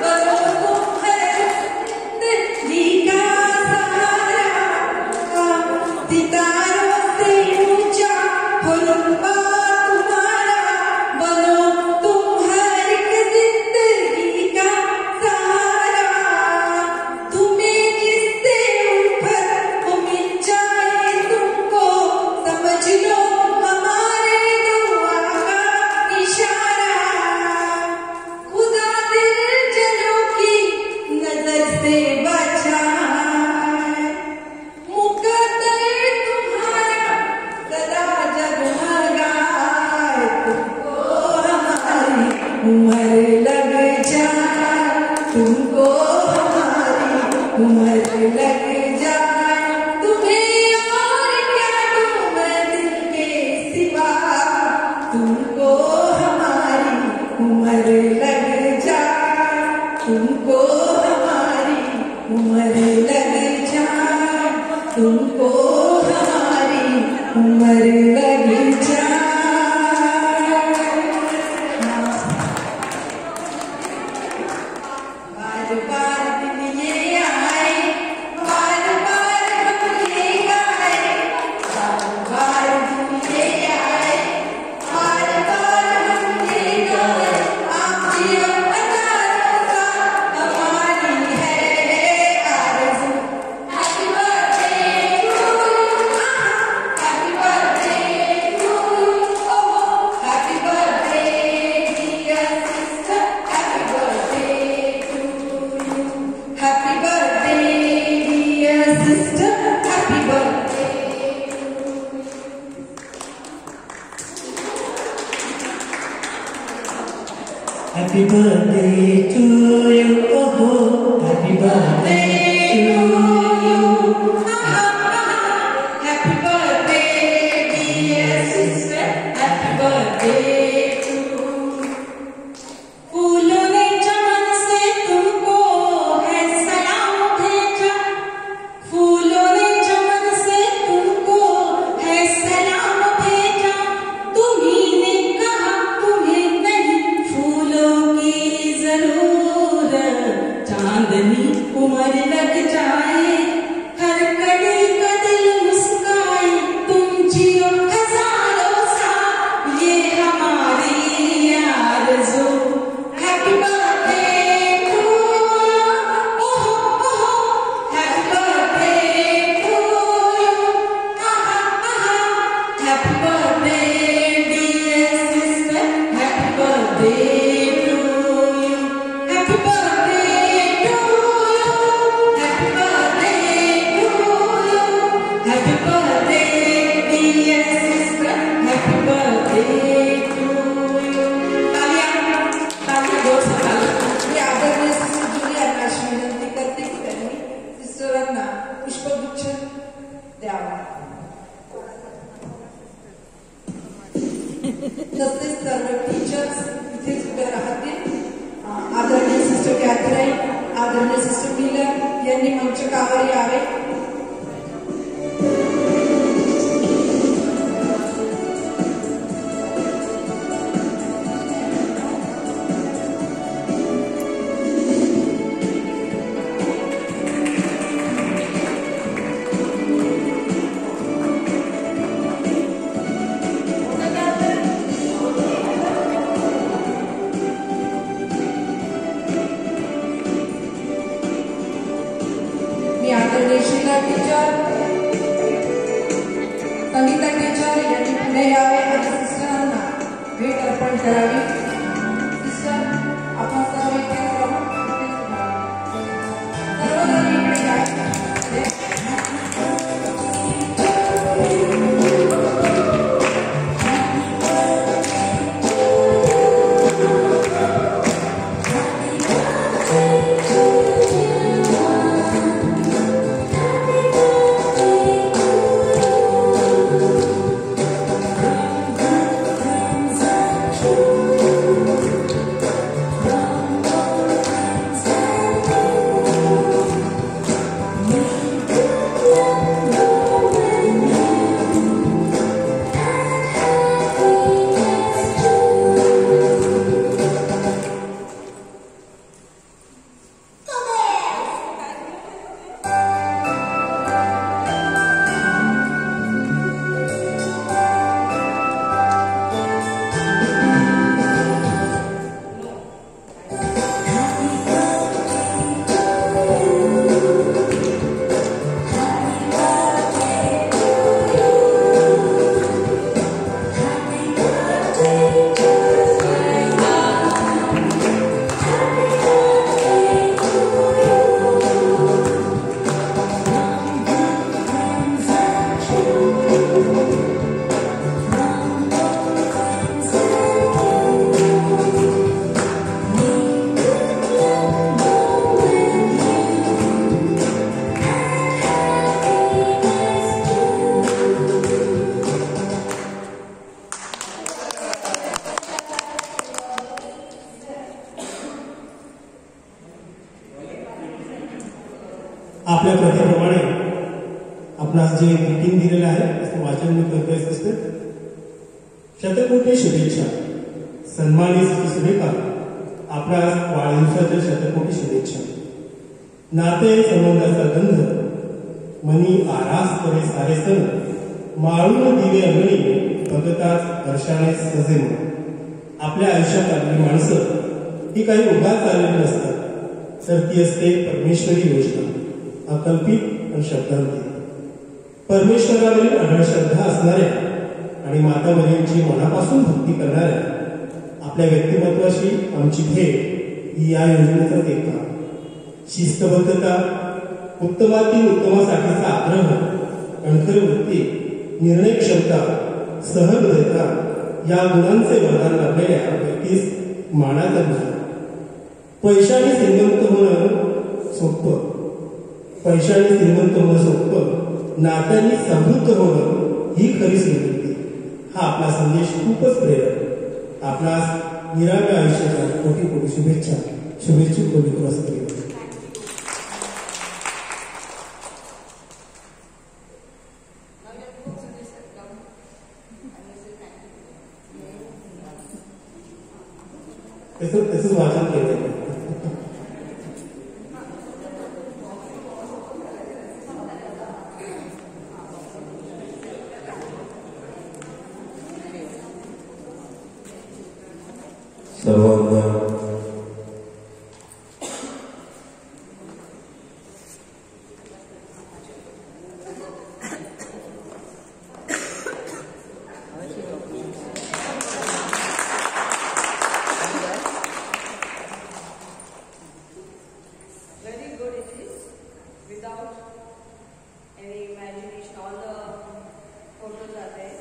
बनो तुम है जिंदगी का सहारा, सितारों से ऊंचा रुतबा तुम्हारा, बनो तुम हर एक जिंदगी का सहारा, तुम्हें जिससे उल्फत हो मिल जाए तुमको, समझ लो हमारे दुआ का इशारा, खुदा दिल जलों की नजर से बचाए, मुकद्दर तुम्हारा सदा जगमगाए, तुमको हमारी उम्र लग जाए, तुमको हमारी उम्र लग जाए, तुम्हें और क्या दूं मैं दिल के सिवा, तुमको हमारी उम्र लग जाए, तुमको हमारी उम्र लग जाए, तुमको हमारी उम्र लग जाए। बार बार दिन ये आए, बार बार हम ये गाए, बार बार दिन ये आए, बार बार हम ये गाए, आपकी अवतारों का हमारी है आरज़ू। Happy birthday to you, happy birthday to you, oh happy birthday dear sister, happy birthday to you, happy birthday dear sister, happy birthday to you. Happy birthday to you, oh, happy birthday to you. Happy birthday dear sister, लग जाए हर कड़ी का दिल मुस्काए तुम जियो हजारों साल ये हमारी आरज़ू happy birthday to happy birthday to happy birthday dear sister happy birthday पुष्पगुच्छ द्यावा तसेच सर्व टीचर्स इथेच उभे राहतील आदरणीय सिस्टर कॅथरीन आदरणीय सिस्टर मिलर यांनी मंचकावर यावे टीचर संगीता टीचर यांनी पुढे यावे आणि सिस्टरांना भेट अर्पण करावी सिस्टर आपण सर्व इथे सर्वजण इकडे या आपल्या प्रथेप्रमाणे आपणास जे ग्रीटिंग दिलेलं आहे त्याचं वाचन मी करतोय सिस्टर शतकोटी शुभेच्छा सन्मानित सुरेखा आपणास वाढदिवसाच्या शतकोटी शुभेच्छा नाते संबंधाचा गंध मनी आरास करे सारे सण माळून दिवे अंगणी बघताच वर्षाने सजे मन आपल्या आयुष्यात आलेली माणसं ही काही उगाच आलेली नसतात तर ती असते परमेश्वरी योजना अकल्पित आणि शब्दांती परमेश्वरावरील अढळ श्रद्धा असणाऱ्या आणि माता मरियमची मनापासून भक्ती करणाऱ्या आपल्या व्यक्तिमत्वाशी आमची भेट ही या योजनेचाच एक भाग शिस्तबद्धता उत्तमातील उत्तमासाठीचा आग्रह कणखर वृत्ती निर्णय क्षमता सहृदयता या गुणांचे वरदान लाभलेल्या व्यक्तीस मानाचा दिसतो पैशाने श्रीमंत होणं सोपं पैशाने श्रीमंत होणं सोपं नात्यांनी समृद्ध होणं ही खरी श्रीमंती हा आपला संदेश खूपच प्रेरक आपणास निराव्या आयुष्याच्या कोटी कोटी शुभेच्छा शुभेच्छुक कोटी क्रॉस करेल त्याच वाचन केलं सर्वांना Very good it is, without any imagination, all the photos are there.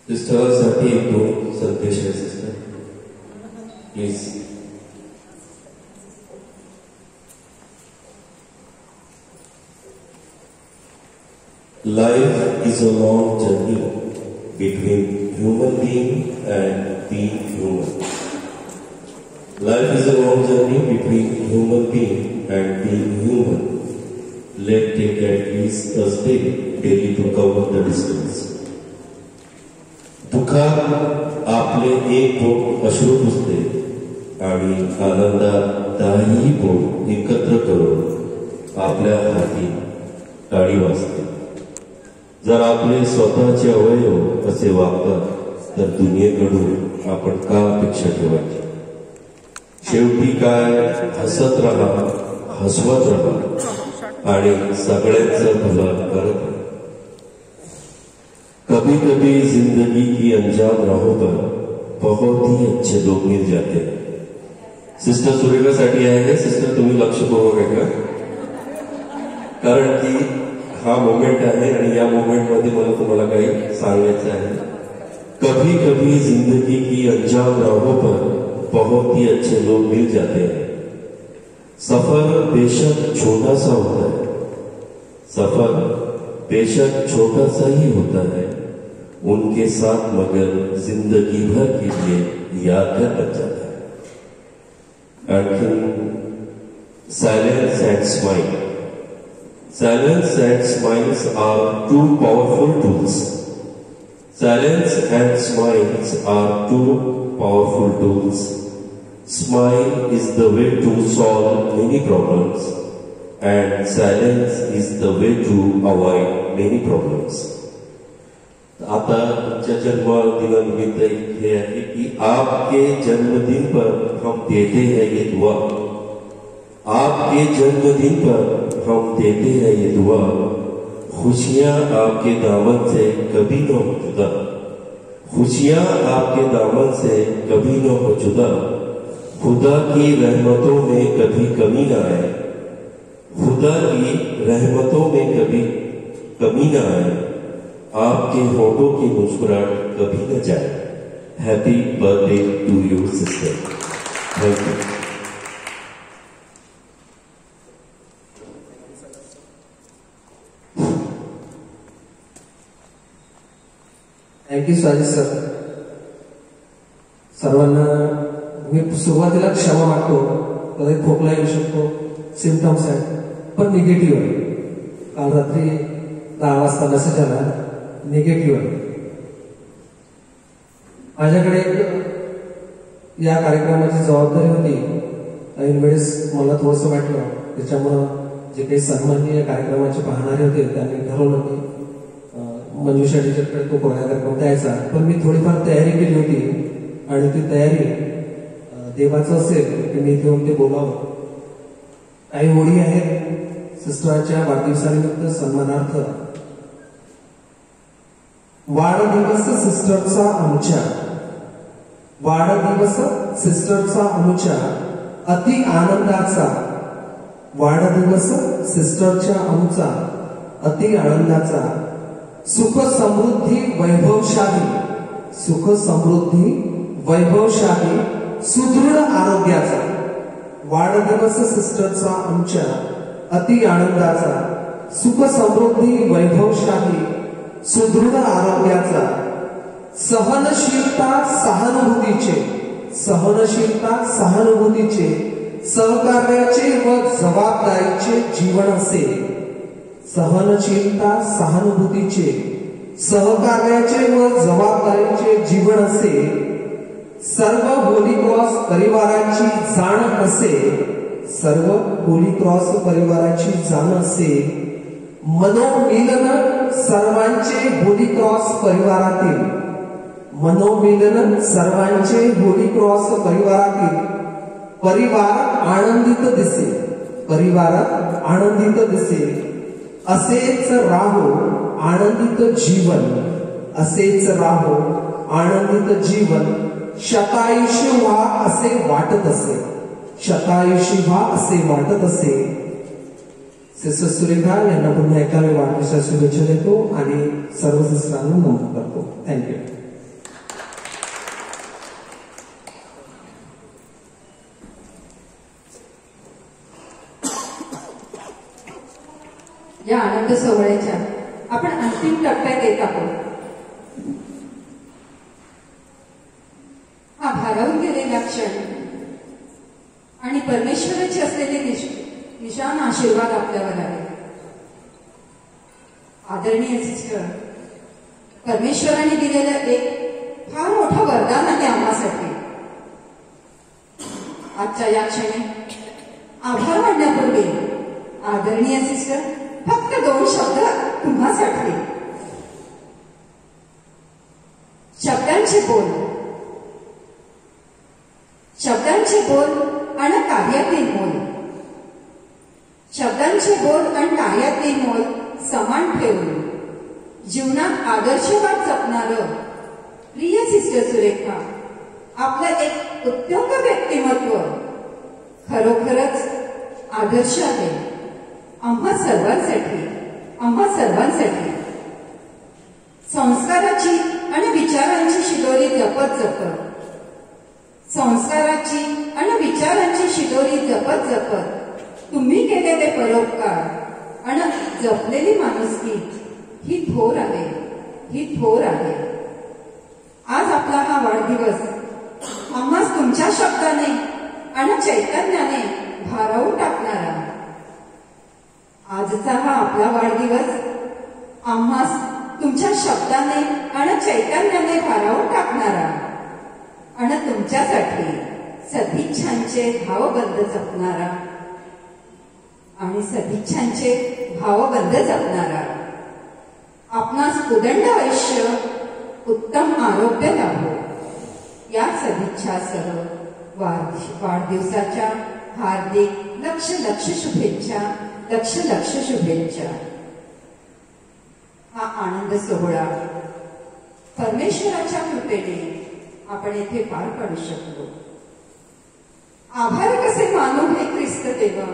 सिस्टरसाठी एक दोन संदेश आहे sister please. Life is a long journey between human being and being human. Life is a long journey between human being and being human. Let's take at least a step daily to cover the distance. दुःखात आपले एक बोट अश्रू पुसते आणि आनंदात 10ही बोट एकत्र करून आपल्या हाती टाळी वाजते. जर आपले स्वतःचे अवयव असे वागतात तर दुनियेकडून आपण का अपेक्षा ठेवायची. शेवटी काय, हसत राहा, हसवत राहा आणि सगळ्यांचं भलं करत राहा. कभी कभी जिंदगी की अनजान राहों पर बहुत ही अच्छे लोग मिल जाते हैं. सिस्टर सुरेखासाठी आहे. सिस्टर तुम्ही लक्षपूर्वक ऐका, कारण की हा मोमेंट आहे आणि या मोमेंट मध्ये मला तुम्हाला काही सांगायचं आहे. कभी कभी जिंदगी की अनजान राहों पर बहुत ही अच्छे लोग मिल जाते हैं. सफर बेशक छोटा सा होता है, सफर बेशक छोटा सा ही होता है, उनके साथ मगर जिंदगी भर के लिए यादगार बन जाता है. आणखी silence and smile. Silence and smiles are two powerful tools. Silence and smiles are two powerful tools. Smile is the way to solve many problems, and silence is the way to avoid many problems. आता तुमच्या जन्मदिनानिमित्त हे आहे की आपके जन्मदिन पर हम देते हैं ये दुआ. आपके जन्मदिन पर हम देते हैं ये दुआ. खुशियां आपके दामन से कभी न हो जुदा. खुशियां आपके दामन से कभी न हो जुदा. खुदा की रहमतों में कभी कमी न आए. खुदा की रहमतों में कभी कमी न आए. आपके होठों की मुस्कुराहट कभी न जाए. Happy birthday to you sister. Thank you. Thank you स्वाजी सर. सर्वांना मी सुरुवातीला क्षमा मागतो. कधी खोकला येऊ शकतो, सिम्पटम्स आहेत, पण निगेटिव्ह आहे. काल रात्री 10 वाजता मेसेज आला, निगेटिव्ह आहे. माझ्याकडे या कार्यक्रमाची जबाबदारी होती. काही वेळेस मला थोडंसं वाटलं, त्याच्यामुळं जे काही सन्माननीय कार्यक्रमाचे पाहणारे होते त्यांनी ठरवलं की मंजुषा टीचरकडे तो कार्यक्रम द्यायचा. पण मी थोडीफार तयारी केली होती आणि ती तयारी देवाचं असेल की मी घेऊन ते बोलावं. काही ओळी आहेत सिस्टरच्या वाढदिवसानिमित्त सन्मानार्थ. वाढदिवस सिस्टरचा आमच्या, वाढदिवस सिस्टरचा आमच्या अति आनंदाचा. वाढदिवस सिस्टरच्या आमचा अति आनंदाचा. सुख समृद्धी वैभवशाली, सुख समृद्धी वैभवशाली सुदृढ आरोग्याचा. वाढदिवस सिस्टरचा आमच्या अति आनंदाचा. सुख समृद्धी वैभवशाली सुदृढ आरोग्याचा. सहनशीलता सहानुभूतीचे, सहकार्याचे व जबाबदारीचे जीवन असे. सहनशीलता सहानुभूतीचे, सहकार्याचे व जबाबदारीचे जीवन असे. सर्व होली क्रॉस परिवाराची जाण असे, सर्व होली क्रॉस परिवाराची जाण असे. मनोमिलन सर्वांचे होली क्रॉस परिवारातील, मनोमिलन सर्वांचे होली क्रॉस परिवारातील. परिवार आनंदित दिसे, परिवारात आनंदित दिसे. असेच राहो आनंदित जीवन, असेच राहो आनंदित जीवन. शतायुष्य व्हा असे वाटत असे, शतायुष्य व्हा असे वाटत असे. सिस्टर सुरेखा यांना पुन्हा एकदा मी वाढदिवसाच्या शुभेच्छा देतो आणि सर्व सिस्टरांना नमन करतो. थँक्यू. या आनंद सोहळ्याच्या आपण अंतिम टप्प्यात येत आहोत. हा भारावून गेलेला क्षण आणि परमेश्वराचे असलेले निशान आशीर्वाद आपल्यावर आले. आदरणीय सिस्टर, परमेश्वराने दिलेलं एक फार मोठं वरदान आहे आम्हासाठी. आजच्या या क्षणी आभार मानण्यापूर्वी आदरणीय सिस्टर फक्त 2 शब्द तुम्हासाठी. शब्दांचे बोल, शब्दांचे बोल आणि कार्यातील मोल, शब्दांचे बोल आणि कार्यातील मोल समान ठेवून जीवनात आदर्शवाद जपणारं प्रिय सिस्टर सुरेखा आपलं एक उत्तुंग व्यक्तिमत्व खरोखरच आदर्श आहे आम्हा सर्वांसाठी. संस्काराची आणि विचारांची शिदोरी जपत जपत, संस्काराची आणि विचारांची शिदोरी जपत जपत तुम्ही केलेले परोपकार आणि जपलेली माणुसकी ही थोर आहे, ही थोर आहे. आज आपला हा वाढदिवस आम्हास तुमच्या शब्दाने आणि चैतन्याने भारावून टाकणारा. आजचा हा आपला वाढदिवस आम्हास तुमच्या शब्दाने आणि चैतन्याने भारावून टाकणारा आणि तुमच्यासाठी सदिच्छांचे भावबंध जपणारा आणि सदिच्छांचे भावबंध जपणारा. आपणास उदंड आयुष्य, उत्तम आरोग्य लाभो या सदिच्छासह वाढदिवसाच्या हार्दिक लक्ष शुभेच्छा, लक्ष शुभेच्छा. हा आनंद सोहळा परमेश्वराच्या कृपेने आपण येथे पार पाडू शकतो. आभार कसे मानू हे ख्रिस्त देवा,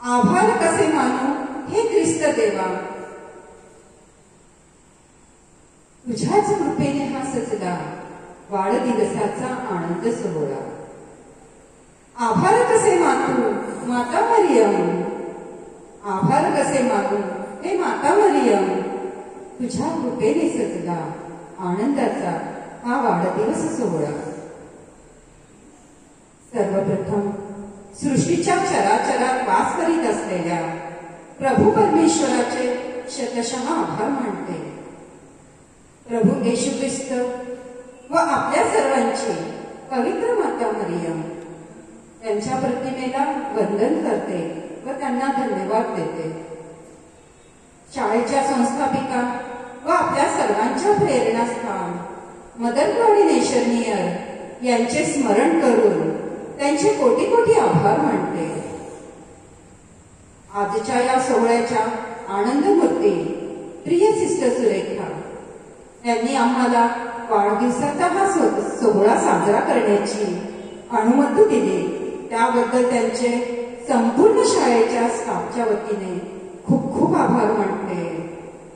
आभार कसे मानू हे ख्रिस्त देवा. तुझ्याच कृपेने हा सजला वाढदिवसाचा आनंद सोहळा. आभार कसे मानू माता मरियम, आभार कसे मानू हे माता मरियम. तुझ्या कृपेने सजला आनंदाचा हा वाढदिवस सोहळा. सर्वप्रथम सृष्टीच्या चराचरात वास करीत असलेल्या प्रभू परमेश्वराचे शतशः आभार मानते. प्रभू येशू ख्रिस्त व आपल्या सर्वांची पवित्र माता मरियम त्यांच्या प्रतिमेला वंदन करते व त्यांना धन्यवाद देते. शाळेच्या संस्थापिका व आपल्या सर्वांच्या प्रेरणास्थान मदर गॉड नेशनियर यांचे स्मरण करून त्यांचे कोटी कोटी आभार मानते. आजच्या या सोहळ्याच्या आनंदमूर्ती प्रिय सिस्टर सुरेखा यांनी आम्हाला वाढदिवसाचा हा सोहळा साजरा करण्याची अनुमती दिली. त्याबद्दल त्यांचे संपूर्ण शाळेच्या स्टाफच्या वतीने खूप खूप आभार मानते.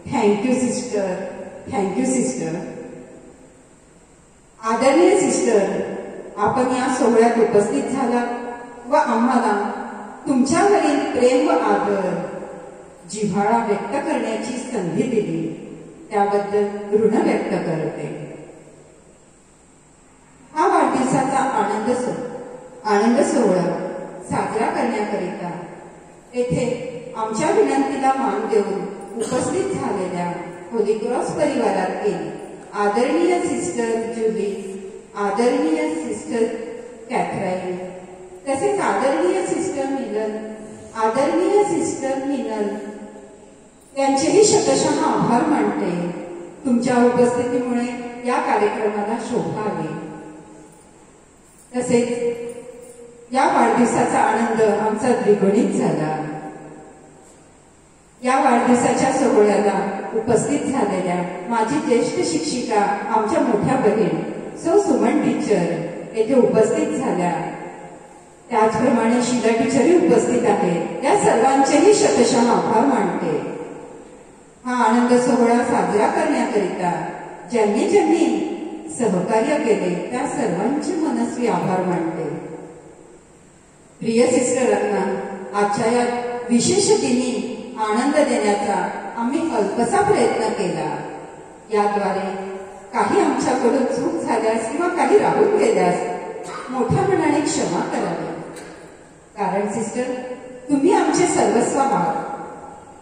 Thank you sister, thank you sister. आदरणीय सिस्टर, आपण या सोहळ्यात उपस्थित झालात व आम्हाला तुमच्यावरील प्रेम व आदर जिव्हाळा व्यक्त करण्याची संधी दिली. त्याबद्दल ऋण व्यक्त करते. हा वाढदिवसाचा आनंद सोहळा साजरा करण्याकरिता येथे आमच्या विनंतीला मान देऊन उपस्थित झालेल्या होली क्रॉस परिवारातील आदरणीय सिस्टर जुली, आदरणीय सिस्टर कॅथराईन, तसेच आदरणीय सिस्टर मिलन, आदरणीय सिस्टर मिनल यांचेही शतशः आभार मानते. तुमच्या उपस्थितीमुळे या कार्यक्रमाला शोभा आली. तसेच या वाढदिवसाचा आनंद आमचा द्विगुणित झाला. या वाढदिवसाच्या सोहळ्याला उपस्थित झालेल्या माझी ज्येष्ठ शिक्षिका, आमच्या मोठ्या बहीण सौ सुमन टीचर येथे उपस्थित झाल्या. त्याचप्रमाणे शीला टीचरही उपस्थित आहेत. या सर्वांचेही शतशः आभार मानते. हा आनंद सोहळा साजरा करण्याकरिता ज्यांनी ज्यांनी सहकार्य केले त्या सर्वांचे मनस्वी आभार मानते. प्रिय सिस्टरांना आजच्या या विशेष दिनी आनंद देण्याचा आम्ही अल्पसा प्रयत्न केला. याद्वारे काही आमच्याकडून चूक झाल्यास किंवा काही राहून गेल्यास मोठ्या मनाने क्षमा करावी. कारण सिस्टर, तुम्ही आमचे सर्वस्व आहात.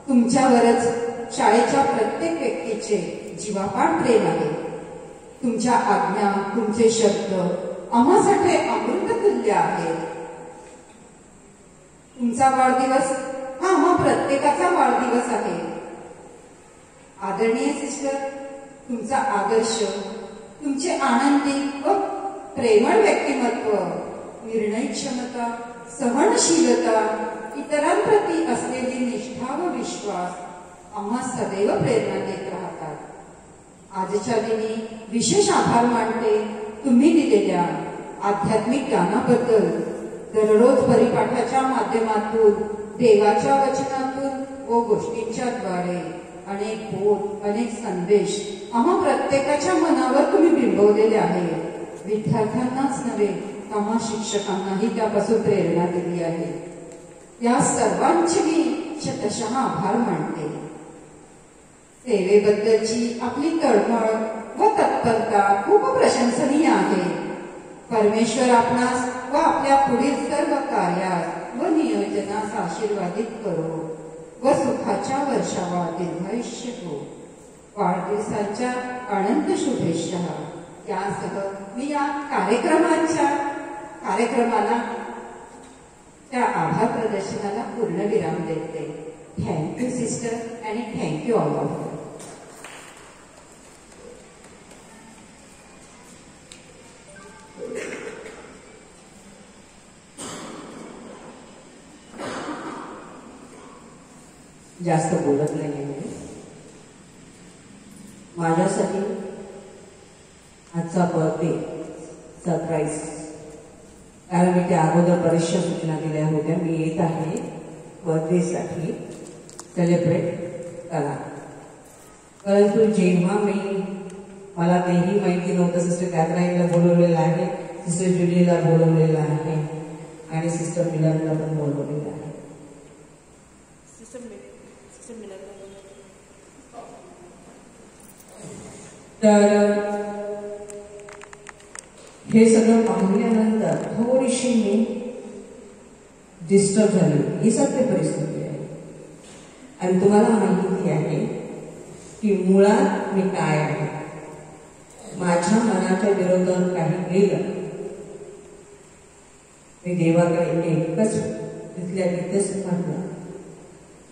तुमच्यावरच शाळेच्या प्रत्येक व्यक्तीचे जीवापाड प्रेम आहे. तुमच्या आज्ञा, तुमचे शब्द आम्हासाठी अमृततुल्य आहेत. तुमचा वाढदिवस हा आम्हा प्रत्येकाचा वाढदिवस आहे. आदरणीय सिस्टर, तुमचा आदर्श, तुमचे आनंदी व प्रेमळ व्यक्तिमत्व, निर्णय क्षमता, सहनशीलता, इतरांप्रती असलेली निष्ठा व विश्वास आम्हा सदैव प्रेरणा देत राहतात. आजच्या दिनी विशेष आभार मानते तुम्ही दिलेल्या आध्यात्मिक ज्ञानाबद्दल. दररोज परिपाठाच्या माध्यमातून, देवाच्या वचनातून व गोष्टींच्या द्वारे अनेक बोध, अनेक संदेश आम्हा प्रत्येकाच्या मनावर तुम्ही बिंबवलेले आहे. विद्यार्थ्यांनाच नव्हे, आम्हा शिक्षकांनाही त्यापासून प्रेरणा दिली आहे. या सर्वांचे मी शतशः आभार मानते. सेवेबद्दलची आपली तळमळ व तत्परता खूप प्रशंसनीय आहे. परमेश्वर आपणास व आपल्या पुढील सर्व कार्यात व नियोजनास आशीर्वादित करो व सुखाच्या वर्षावा दीर्घायुष्य हो. वाढदिवसाच्या अनंत शुभेच्छा. यासह मी या कार्यक्रमाला त्या आभार प्रदर्शनाला पूर्णविराम देते. थँक्यू सिस्टर आणि थँक्यू ऑल ऑफ यू. जास्त बोलत नाही मी. माझ्यासाठी आजचा बर्थडे सरप्राईज, कारण मी त्या अगोदर बऱ्याचशा सूचना दिल्या होत्या. मी येत आहे बर्थडेसाठी, सेलिब्रेट करा. परंतु जेव्हा मला तेही माहिती नव्हतं, सिस्टर कॅथराईनला बोलवलेलं आहे, सिस्टर जुलीला बोलवलेलं आहे आणि सिस्टर मिलनला पण बोलवलेलं आहे. तर हे सगळं पाहिल्यानंतर थोडीशी मी डिस्टर्ब झाली. ही सत्य परिस्थिती आहे आणि तुम्हाला माहिती आहे की मुळात मी काय आहे. माझ्या मनाच्या विरोधात काही गेलं, मी देवाकडे एकच तिथल्या तिथेच म्हटलं,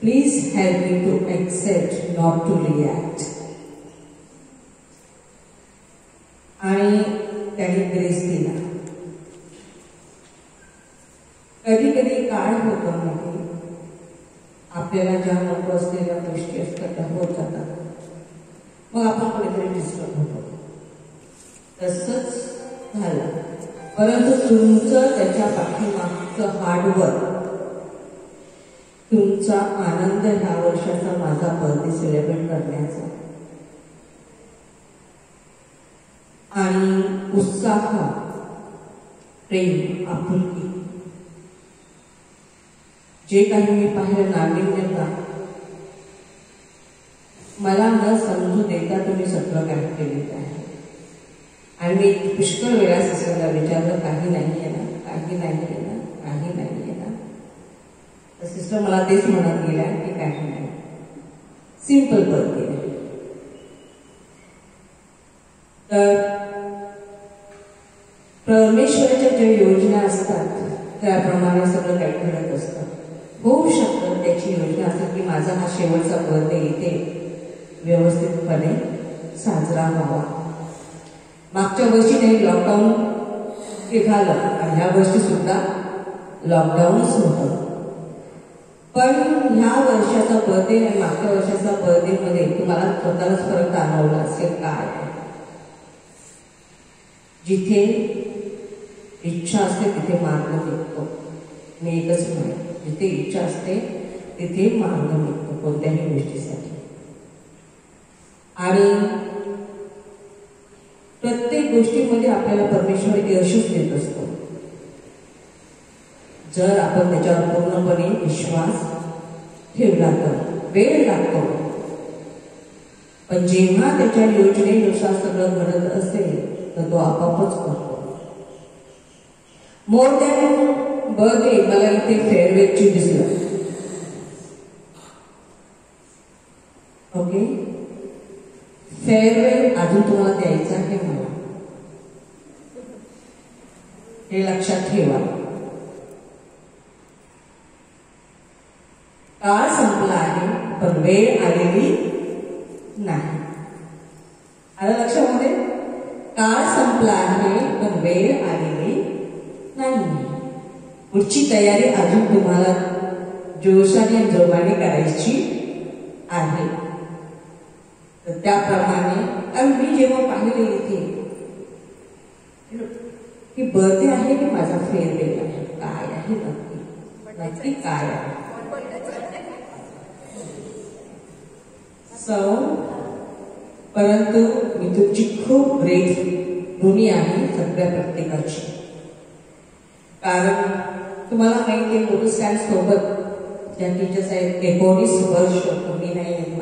please help me to accept, not to react. आणि त्याने ग्रेस दिला. कधी कधी काय होतं माहिती, आपल्याला ज्या नको असलेल्या गोष्टी असतात त्या होत जातात, मग आपण कुठेतरी डिस्टर्ब होतो. तसंच झालं. परंतु तुमचं त्याच्या पाठीमागचं हार्डवर्क, तुमचा आनंद ह्या वर्षाचा माझा बर्थडे सेलिब्रेट करण्याचा आणि उत्साह, प्रेम, आपुलकी, जे काही मी पाहिलं नाविन्यता, मला न समजू देता तुम्ही सगळं काही केलेलं आहे. आणि मी पुष्कळ वेळा सिस्टरला विचारलं, काही नाही आहे ना, काही नाही आहे ना, काही नाही आहे ना. तर सिस्टर मला तेच म्हणत गेल्या की काही नाही, सिंपल पद्धती आहे. तर परमेश्वराच्या ज्या योजना असतात त्याप्रमाणे सगळं काही घडत असतं. होऊ शकतं त्याची योजना असेल की माझा हा शेवटचा बर्थडे इथे व्यवस्थितपणे साजरा व्हावा. मागच्या वर्षी त्यांनी लॉकडाऊन निघालं आणि ह्या वर्षी सुद्धा लॉकडाऊनच होतं. पण ह्या वर्षाचा बर्थडे आणि मागच्या वर्षाचा बर्थडे मध्ये तुम्हाला स्वतःलाच फरक जाणवला असेल. काय जिथे इच्छा असते तिथे मार्ग निघतो. मी एकच म्हणेन, जिथे इच्छा असते तिथे मार्ग निघतो कोणत्याही गोष्टीसाठी. आणि प्रत्येक गोष्टीमध्ये आपल्याला परमेश्वर यशच देत असतो जर आपण त्याच्यावर पूर्णपणे विश्वास ठेवला तर. वेळ लागतो, पण जेव्हा त्याच्या योजनेनुसार सगळं घडत असेल तर तो आपापच करतो. मोर दॅन बर्थडे मला इथे फेअरवेलची दिसलं. ओके, फेअरवेल अजून तुम्हाला द्यायचं आहे मला, हे लक्षात ठेवा. काळ संपला आहे पण वेळ आलेली नाही. आलं लक्षामध्ये? काळ संपला आहे पण वेळ आलेली नाही. पुढची तयारी अजून तुम्हाला जोशाने आणि जोमाने करायची आहे. तर त्याप्रमाणे मी जेव्हा पाहिले इथे की बर्थडे आहे की माझा फेअरवेल आहे, काय आहे नक्की काय आहे. परंतु मी तुमची खूप ग्रेट ऋणी आहे सगळ्या प्रत्येकाची. कारण तुम्हाला माहिती आहे मोटोस्टॅन सोबत ज्या टीचर्स आहेत 19 वर्ष तुम्ही नाही आहेत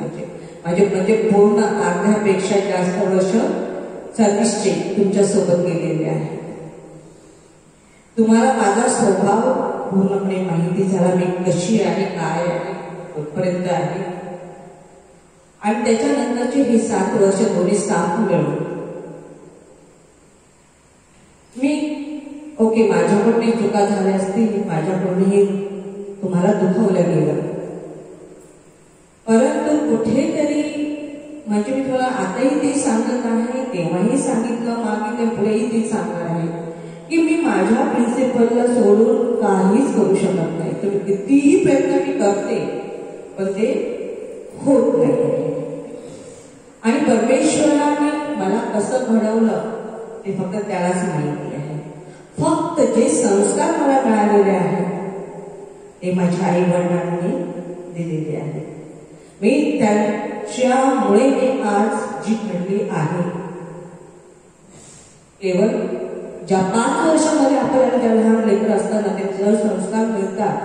माझे म्हणजे पूर्ण अर्ध्यापेक्षा जास्त वर्ष सर्व्हिसचे तुमच्या सोबत गेलेले आहे. तुम्हाला माझा स्वभाव पूर्णपणे माहिती झाला, मी कशी आहे, काय आहे, कुठपर्यंत आहे. आणि त्याच्यानंतरचे हे 7 वर्ष दोन्ही स्टाफ मिळून मी ओके, माझ्याकडून चुका झाल्या असतील, माझ्याकडून हे तुम्हाला दुखवलं गेलं, परंतु कुठेतरी म्हणजे मी तुम्हाला आताही ते सांगत आहे, तेव्हाही सांगितलं, मागे पुढेही ते सांगणार आहे की मी माझ्या प्रिन्सिपलला सोडून काहीच करू शकत नाही. तुम्ही कितीही प्रयत्न मी करते पण ते होत नाही. आणि परमेश्वराने मला कसं घडवलं ते फक्त त्यालाच माहिती आहे. फक्त जे संस्कार मला मिळालेले आहेत ते माझ्या आई वडिलांनी दिलेले आहेत. मी त्याच्यामुळे मी आज जी घडली आहे, केवळ ज्या 5 वर्षामध्ये आपल्याला ज्या लहान लेकरं असताना ते जर संस्कार मिळतात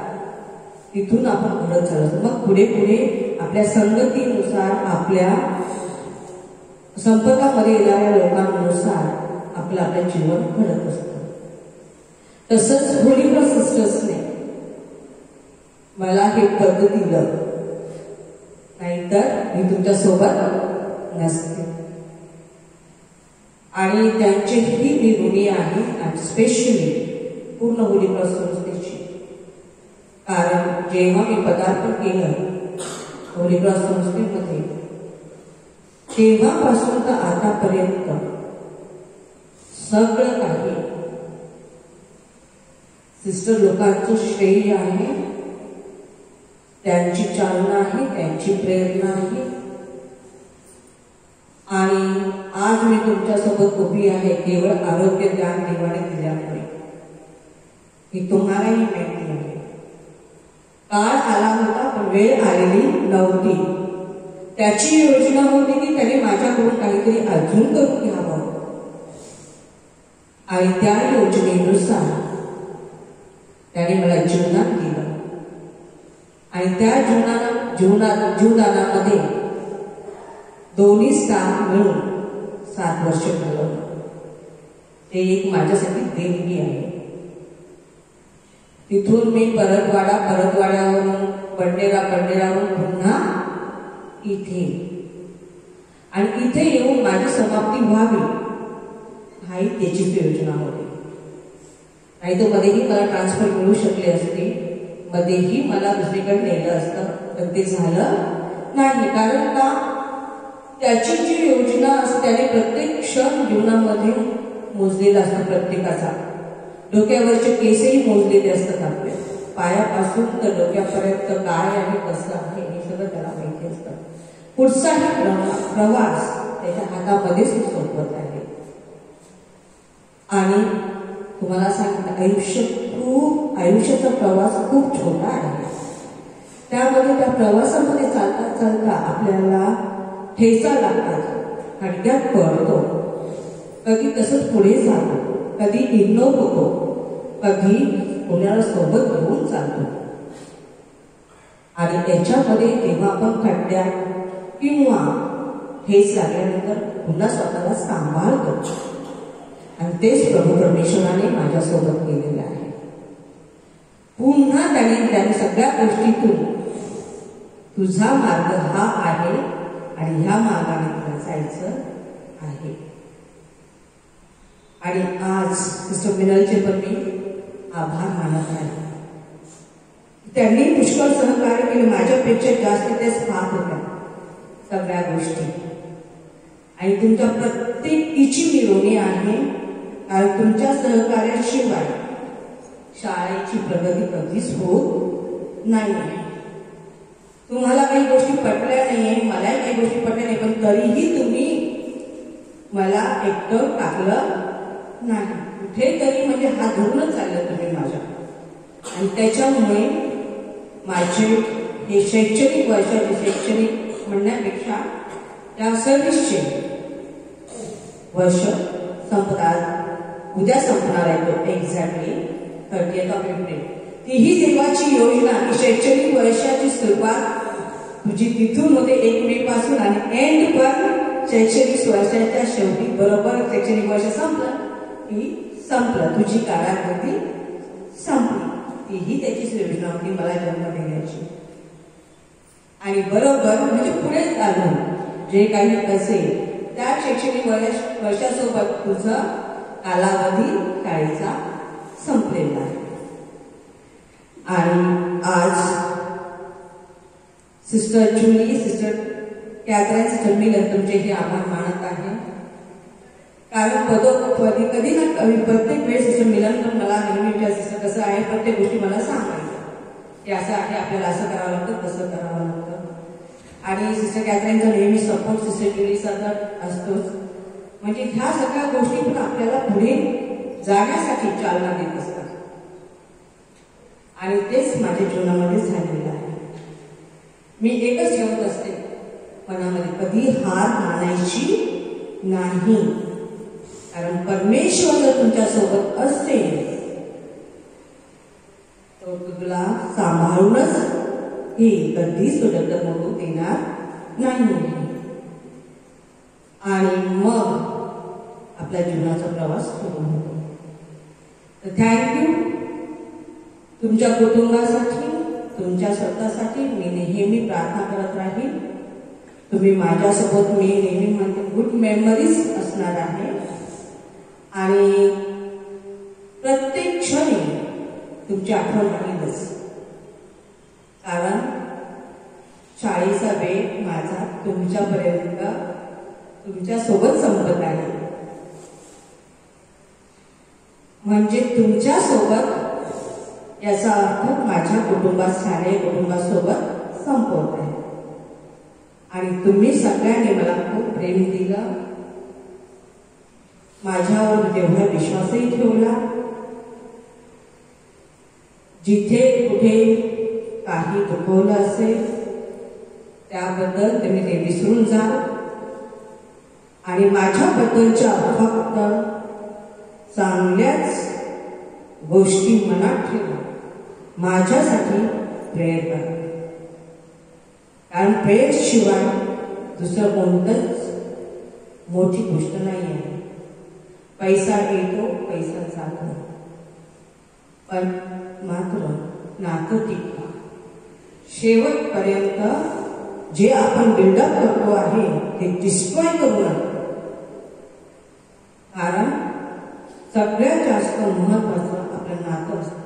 तिथून आपण घडत चालतो. मग पुढे पुढे आपल्या संगतीनुसार, आपल्या संपर्कामध्ये येणाऱ्या लोकांनुसार आपलं जीवन घडत असतं. तसंच होली क्रॉस सिस्टर्सने मला हे पद दिलं, नाहीतर मी तुमच्या सोबत नसते. आणि त्यांचेही मी ऋणी आहे, आणि स्पेशली पूर्ण होली क्रॉस संस्थेची. कारण जेव्हा मी पदार्पण केलं होली क्रॉस संस्थेमध्ये तेव्हापासून तर आतापर्यंत सगळं काही सिस्टर लोकांचं श्रेय आहे, त्यांची चालना आहे, त्यांची प्रेरणा आहे. आणि आज मी तुमच्यासोबत उभी आहे केवळ आरोग्य ज्ञान देवाने दिल्यामुळे. ही तुम्हालाही माहिती आहे. काळ आला होता पण वेळ आलेली नव्हती. त्याची योजना होती की त्याने माझ्याकडून काहीतरी अजून करून घ्यावं, आणि त्या योजनेनुसार त्याने मला जीवदान दिलं. आणि त्या जीवदानामध्ये दोन्ही स्टाफ मिळून 7 वर्ष घालवलं. ते एक माझ्यासाठी देणगी आहे. तिथून मी परतवाड्यावरून बंडेरावरून पुन्हा इथे, आणि इथे येऊन माझी समाप्ती व्हावी हाही त्याचीच योजना होती. नाही तर मध्येही मला ट्रान्सफर मिळू शकले असते, मध्येही मला दुसरीकडे नेलं असतं, पण ते झालं नाही. कारण का, त्याची जी योजना असते त्याने प्रत्येक क्षण जीवनामध्ये मोजलेला असतो प्रत्येकाचा. डोक्यावरचे केसही मोजलेले असतात आपले, पायापासून तर डोक्यापर्यंत काय आहे कसं आहे हे सगळं त्याला माहिती असतं. पुढचाही प्रवास त्याच्या हातामध्येच सोबत आहे. आणि तुम्हाला सांगितलं, आयुष्याचा प्रवास खूप छोटा आहे. त्यामध्ये त्या प्रवासामध्ये चालता चालता आपल्याला ठेचा लागतात, खड्ड्यात पडतो, कधी तसंच पुढे जातो, कधी इग्नोर होतो, कधी कोणाला सोबत घेऊन चालतो. आणि त्याच्यामध्ये तेव्हा आपण खड्ड्यात किंवा ठेच लागल्यानंतर पुन्हा स्वतःला सांभाळतो. आणि तेच प्रभू परमेश्वराने माझ्यासोबत केलेलं आहे. पुन्हा त्याने सगळ्या गोष्टीतून तुझा मार्ग हा आहे आणि ह्या मार्गाने तुला जायचं आहे. आणि आज सिस्टर मिनलचे पण मी आभार मानत आहे. त्यांनी पुष्कळ सहकार्य केले, माझ्यापेक्षा जास्त तेच पाहत होत्या सगळ्या गोष्टी. आणि तुमच्या प्रत्येकीची मी ऋणी आहे, कारण तुमच्या सहकार्याशिवाय शाळेची प्रगती कधीच होत नाही. तुम्हाला काही गोष्टी पटल्या नाहीये, मलाही काही गोष्टी पटल्या नाही, पण तरीही तुम्ही मला एकटं टाकलं नाही. कुठेतरी म्हणजे हात धरूनच चाललं तुम्ही माझ्या. आणि त्याच्यामुळे माझे हे शैक्षणिक वर्षाचे, शैक्षणिक म्हणण्यापेक्षा त्या सर्व्हिसचे वर्ष संपतात, उद्या संपणार आहे तो एक्झॅक्टली 30th of April. तीही देवाची योजना की शैक्षणिक वर्षाची सुरुवात तुझी तिथून होते 1 मे पासून, आणि एंड पण शैक्षणिक वर्षाच्या शेवटी बरोबर शैक्षणिक वर्ष संपलं की संपलं, तुझी कारागिरी संपली. तीही त्याचीच योजना होती मला जन्म देण्याची. आणि बरोबर म्हणजे पुढे चालून जे काही असेल त्या शैक्षणिक वर्षासोबत तुझं कालावधी शाळेचा संपलेला आहे. आणि आज sister Julie, sister Catherine, sister मिलन तुमचेही आभार मानत आहे. कारण कधी ना प्रत्येक वेळेस सिस्टर मिलन पण मला नेहमी सिस्टर कसं आहे, प्रत्येक गोष्टी मला सांगायचं की असं आहे, आपल्याला असं करावं लागतं, तसं करावं लागतं. आणि सिस्टर कॅथरीनचा नेहमी सपोर्ट सिस्टर जुलीचा तर असतोच. म्हणजे ह्या सगळ्या गोष्टी पण आपल्याला पुढे जाण्यासाठी चालना देत असतात. आणि तेच माझ्या जीवनामध्ये झालेलं आहे. मी एकच ठेवत असते मनामध्ये, कधी हार मानायची नाही. कारण परमेश्वर जर तुमच्या सोबत असेल तो तुला सांभाळूनच हे कधीच तो डगमगू देणार नाही. आणि मग आपल्या जीवनाचा प्रवास सुरू होतो. तर थँक्यू तुमच्या कुटुंबासाठी, तुमच्या स्वतःसाठी मी नेहमी प्रार्थना करत राहील. तुम्ही माझ्यासोबत, मी नेहमी म्हणते, गुड मेमरीज असणार आहे. आणि प्रत्येक क्षणी तुमची आठवण राहीलच. कारण शाळेचा वेळ माझा तुमच्यापर्यंत, तुमच्यासोबत संपत आहे. म्हणजे तुमच्यासोबत याचा अर्थ माझ्या कुटुंबात, शालेय कुटुंबासोबत संपवत आहे. आणि तुम्ही सगळ्यांनी मला खूप प्रेम दिलं, माझ्यावर तेवढा विश्वासही ठेवला. जिथे कुठे काही दुखवलं असेल त्याबद्दल तुम्ही ते विसरून जा. आणि माझ्याबद्दलच्या फक्त चांगल्याच गोष्टी मनात ठेवा, माझ्यासाठी प्रेयर करा. कारण प्रेयर शिवाय दुसरं कोणतंच मोठी गोष्ट नाही आहे. पैसा येतो, पैसा जातो, पण मात्र नातं टिकतं. शेवटपर्यंत जे आपण बिल्डअप करतो आहे ते डिस्ट्रॉय करू नका. कारण सगळ्यात जास्त महत्वाचं आपलं नातं असतं.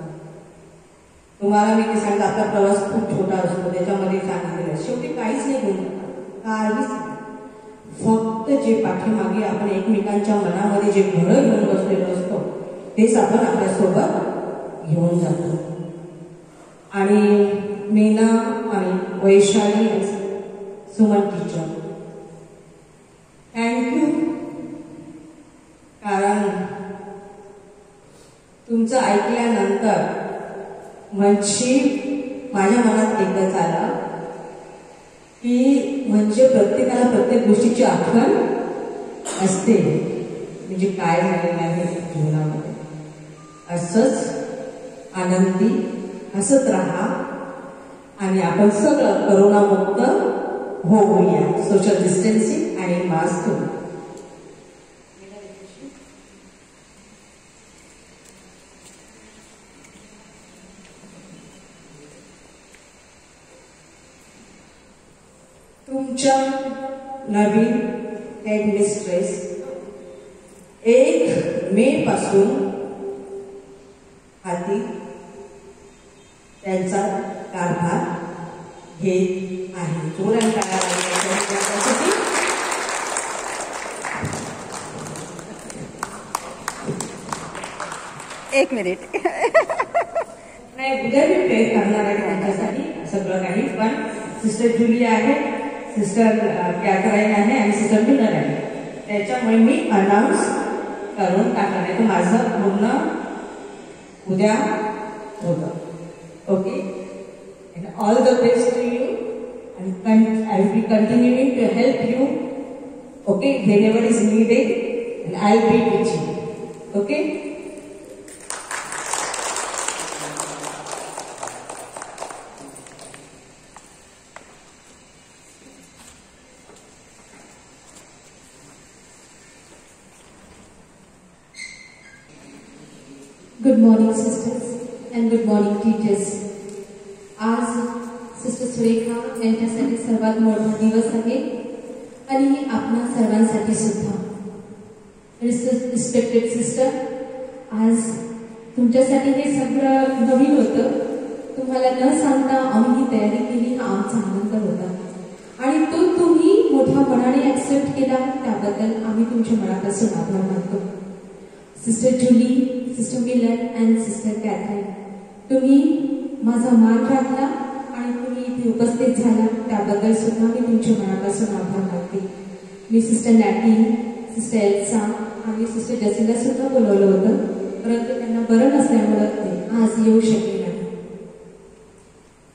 तुम्हाला मी ते सांगते, आपला प्रवास खूप छोटा असतो, त्याच्यामध्ये सांगितलेलं शेवटी काहीच नाही घेऊन जातात, काहीच नाही. फक्त जे पाठीमागे आपण एकमेकांच्या मनामध्ये जे घरं घेऊन बसलेलो असतो तेच आपण आपल्यासोबत घेऊन जातो. आणि मीना आणि वैशाली सुमन टीचर, थँक्यू. कारण तुमचं ऐकल्यानंतर म्हणजे माझ्या मनात एकदाच आलं की म्हणजे प्रत्येकाला प्रत्येक गोष्टीची आठवण असते, म्हणजे काय झालेलं आहे जीवनामध्ये. असंच आनंदी हसत राहा आणि आपण सगळं करोनामुक्त होऊया. सोशल डिस्टन्सिंग आणि मास्क. तुमच्या नवीन हेडमिस्ट्रेस 1 मे पासून हाती त्यांचा कारभार घेत आहे. जोरात टाळ्या वाजवा. एक मिनिट. नाही, उद्या मी प्रेयर करणार आहे त्यांच्यासाठी सगळं काही. पण सिस्टर जुली आहे, सिस्टर कॅथराईन आहे आणि सिस्टर मिलर आहे. त्याच्यामुळे मी अनाऊन्स करून टाकणार आहे. तर माझं पूर्ण उद्या होतं. Okay, all the best to you and I will be continuing to help you, okay, whenever is needed, and I'll be with you. Okay. Good morning, sisters, and good morning, teachers. आज sister Surekha यांच्यासाठी सर्वात मोठा दिवस आहे आणि आपल्या सर्वांसाठी सुद्धा. रिस्पेक्टेड सिस्टर, आज तुमच्यासाठी हे सगळं नवीन होतं. तुम्हाला न सांगता आम्ही ही तयारी केली, हा आमचा आनंद होता आणि तो तुम्ही मोठ्या मनाने ऍक्सेप्ट केला, त्याबद्दल आम्ही तुमच्या मनापासून आभार मानतो. Sister Julie, sister Miller and sister Catherine, तुम्ही माझा मान राखला आणि तुम्ही इथे उपस्थित झाला, त्याबद्दल सुद्धा मी तुमच्या मनापासून आभार मानते. मी सिस्टर नॅटी, सिस्टर एल्सा आणि सिस्टर जसिला सुद्धा बोलवलं होतं, परंतु त्यांना बरं नसल्यामुळे ते आज येऊ शकले नाही.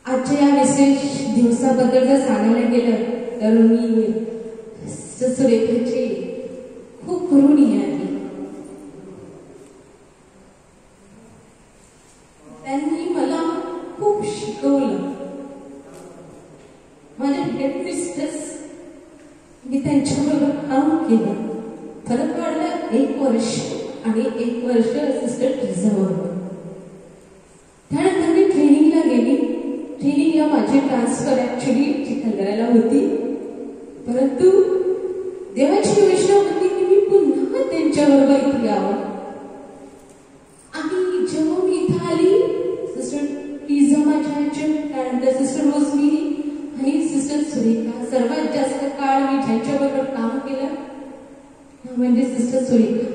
आजच्या या विशेष दिवसाबद्दल जर सांगायला गेलं तर मी सिस्टर सुरेखाची खूप ऋणी आहे. त्यांनी मला खूप शिकवलं. माझ्या हेडमिस्ट्रेस, मी त्यांच्याबरोबर काम केलं. फरक वाढला 1 वर्ष आणि 1 वर्ष सिस्टर ट्रिझाबरोबर. त्यानंतर मी ट्रेनिंगला गेली. ट्रेनिंगला माझी ट्रान्सफर ऍक्च्युली चिखलदऱ्याला होती, परंतु देवाची योजना होती की मी पुन्हा त्यांच्याबरोबर इथे यावं. आणि जेव्हा मी इथं आली, सिस्टर टीझा माझ्या त्यानंतर सिस्टर रोजमिरी आणि सिस्टर सुरेखा, सर्वात जास्त काळ मी ज्यांच्याबरोबर काम केलं म्हणजे सिस्टर सुरेखा.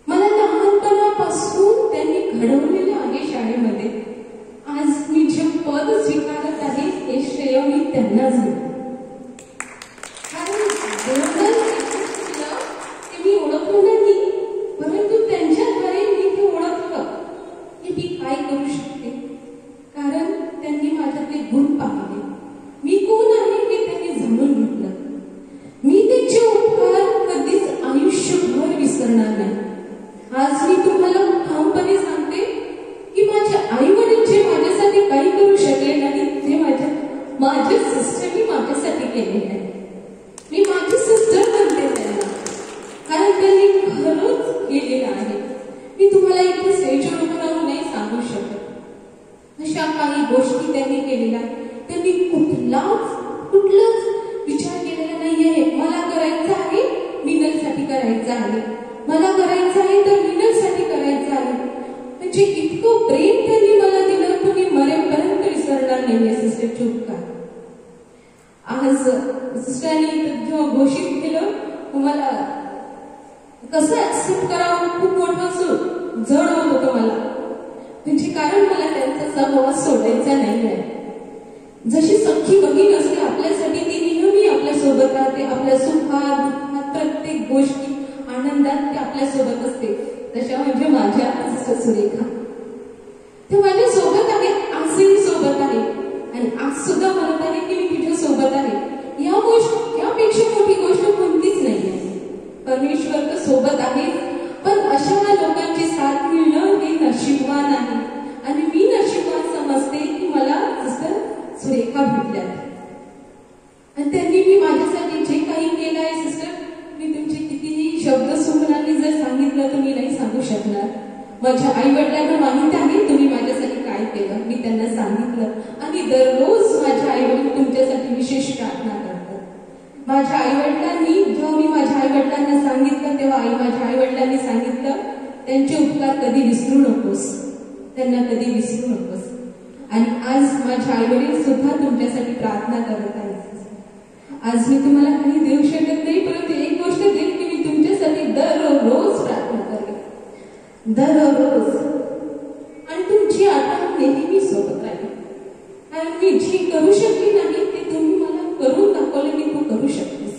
मला लहानपणापासून त्यांनी घडवलेलं आहे शाळेमध्ये. आज मी जे पद स्वीकारत आहे हे श्रेय मी त्यांनाच देते. कारण ते मी ओळखलं नाही, परंतु त्यांच्याद्वारे मी ते ओळखलं की मी काय करू शकते. कारण त्यांनी माझ्यातले गुण पाहिले, मी कोण आहे हे त्यांनी जाणून घेतलं. मी त्यांचे उपकार कधीच आयुष्यभर गोष्टी त्यांनी केलेल्या, त्यांनी कुठलाच विचार केलेला नाहीये मला करायचं आहे मिनलसाठी करायचं आहे, मला करायचं आहे तर मिनलसाठी करायचं आहे. म्हणजे इतकं प्रेम त्यांनी मला दिलं, तुम्ही मरेपर्यंत विसरणार नाहीये सिस्टर. चूक का आज सिस्टरनी जेव्हा घोषित केलं, तुम्हाला कसं ऍक्सेप्ट करावं खूप मोठं जड होत होतं मला. म्हणजे कारण मला त्यांचा सहवास सोडायचा नाही आहे. जशी सख्खी बहीण असते आपल्यासाठी, ती नेहमी आपल्या सोबत राहते, आपल्या सुखात दुःखात प्रत्येक गोष्टी आनंदात ती आपल्या सोबत असते. तशा म्हणजे माझ्या सिस्टर सुरेखा, ते माझ्या सोबत आहेत, आजही सोबत आहे आणि आज सुद्धा म्हणत आहे की मी तुझ्या सोबत आहे. यापेक्षा मोठी गोष्ट कोणतीच नाही आहे. परमेश्वर तर सोबत आहे, पण अशा लोकांची साथ मिळणं हे नशीबवान आहे. आणि मी नशीबवान समजते की मला सिस्टर सुरेखा भेटल्यात आणि त्यांनी मी माझ्यासाठी जे काही केलं आहे सिस्टर, मी तुमचे कितीही शब्द सुमनांनी जर सांगितलं तर मी नाही सांगू शकणार. माझ्या आई वडिलांना माहित आहे तुम्ही माझ्यासाठी काय केलं, मी त्यांना सांगितलं आणि दररोज माझ्या आई वडील तुमच्यासाठी विशेष प्रार्थना करतात. माझ्या आई वडिलांनी जेव्हा मी माझ्या आई वडिलांना सांगितलं तेव्हा माझ्या आई वडिलांनी सांगितलं त्यांचे उपकार कधी विसरू नकोस, त्यांना कधी विसरू नकोस. आणि आज माझे आई वडील सुद्धा तुमच्यासाठी प्रार्थना करत आहेत. आज मी तुम्हाला काही देऊ शकत नाही, परंतु एक गोष्ट देईल की मी तुमच्यासाठी दररोज प्रार्थना करेन, दररोज. आणि तुमची आठवण नेहमी सोबत राहील. कारण मी जी करू शकली नाही ते तुम्ही मला करून दाखवले की तू करू शकतेस.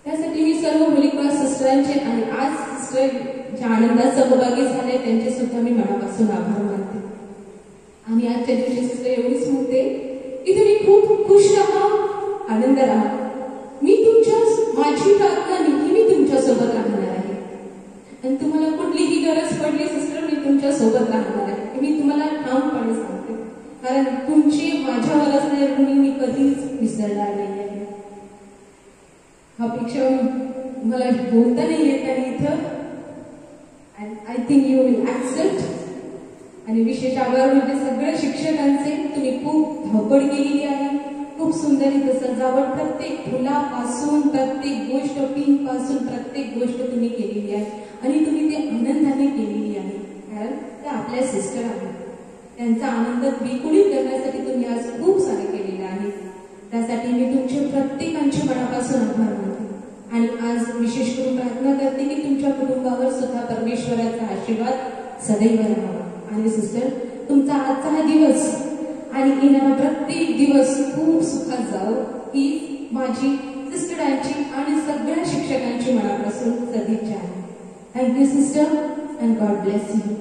त्यासाठी मी सर्व होली क्रॉस सिस्टरांचे आणि आज सिस्टर ज्या आनंदात सहभागी झाले त्यांचे सुद्धा मी मनापासून आभार मानते. आणि आजच्या दिवशी सिस्टर एवढीच म्हणते की तुम्ही खूप खुश राहा, आनंद राहा. माझी प्रार्थना नेहमी तुमच्या सोबत राहणार आहे आणि तुम्हाला कुठलीही गरज पडली सिस्टर मी तुमच्या सोबत राहणार आहे. मी तुम्हाला ठामपणे सांगते, कारण तुमची माझ्यावर असणारी ऋणी मी कधीच विसरणार नाही आहे. अपेक्षा मला बोलता नाही येत आहे इथं. I think you will accept. आणि विशेष आभार म्हणजे सगळ्या शिक्षकांचे. तुम्ही खूप धावपळ केलेली आहे, खूप सुंदर इथं सजावट, प्रत्येक फुलापासून प्रत्येक गोष्ट, पिन पासून प्रत्येक गोष्ट तुम्ही केलेली आहे आणि तुम्ही ते आनंदाने केलेली आहे. कारण ते आपल्या सिस्टर आहेत, त्यांचा आनंद द्विगुणित करण्यासाठी तुम्ही आज खूप सारे केलेलं आहे. त्यासाठी मी तुमच्या प्रत्येकांच्या मनापासून आभार मानते. आणि आज विशेष करून प्रार्थना करते की तुमच्या कुटुंबावर सुद्धा परमेश्वराचा आशीर्वाद सदैव राहावा. आणि सिस्टर तुमचा आजचा हा दिवस आणि येणारा प्रत्येक दिवस खूप सुखात जावं ही माझी सिस्टरांची आणि सगळ्या शिक्षकांची मनापासून सदिच्छा आहे. Thank you sister and God bless you.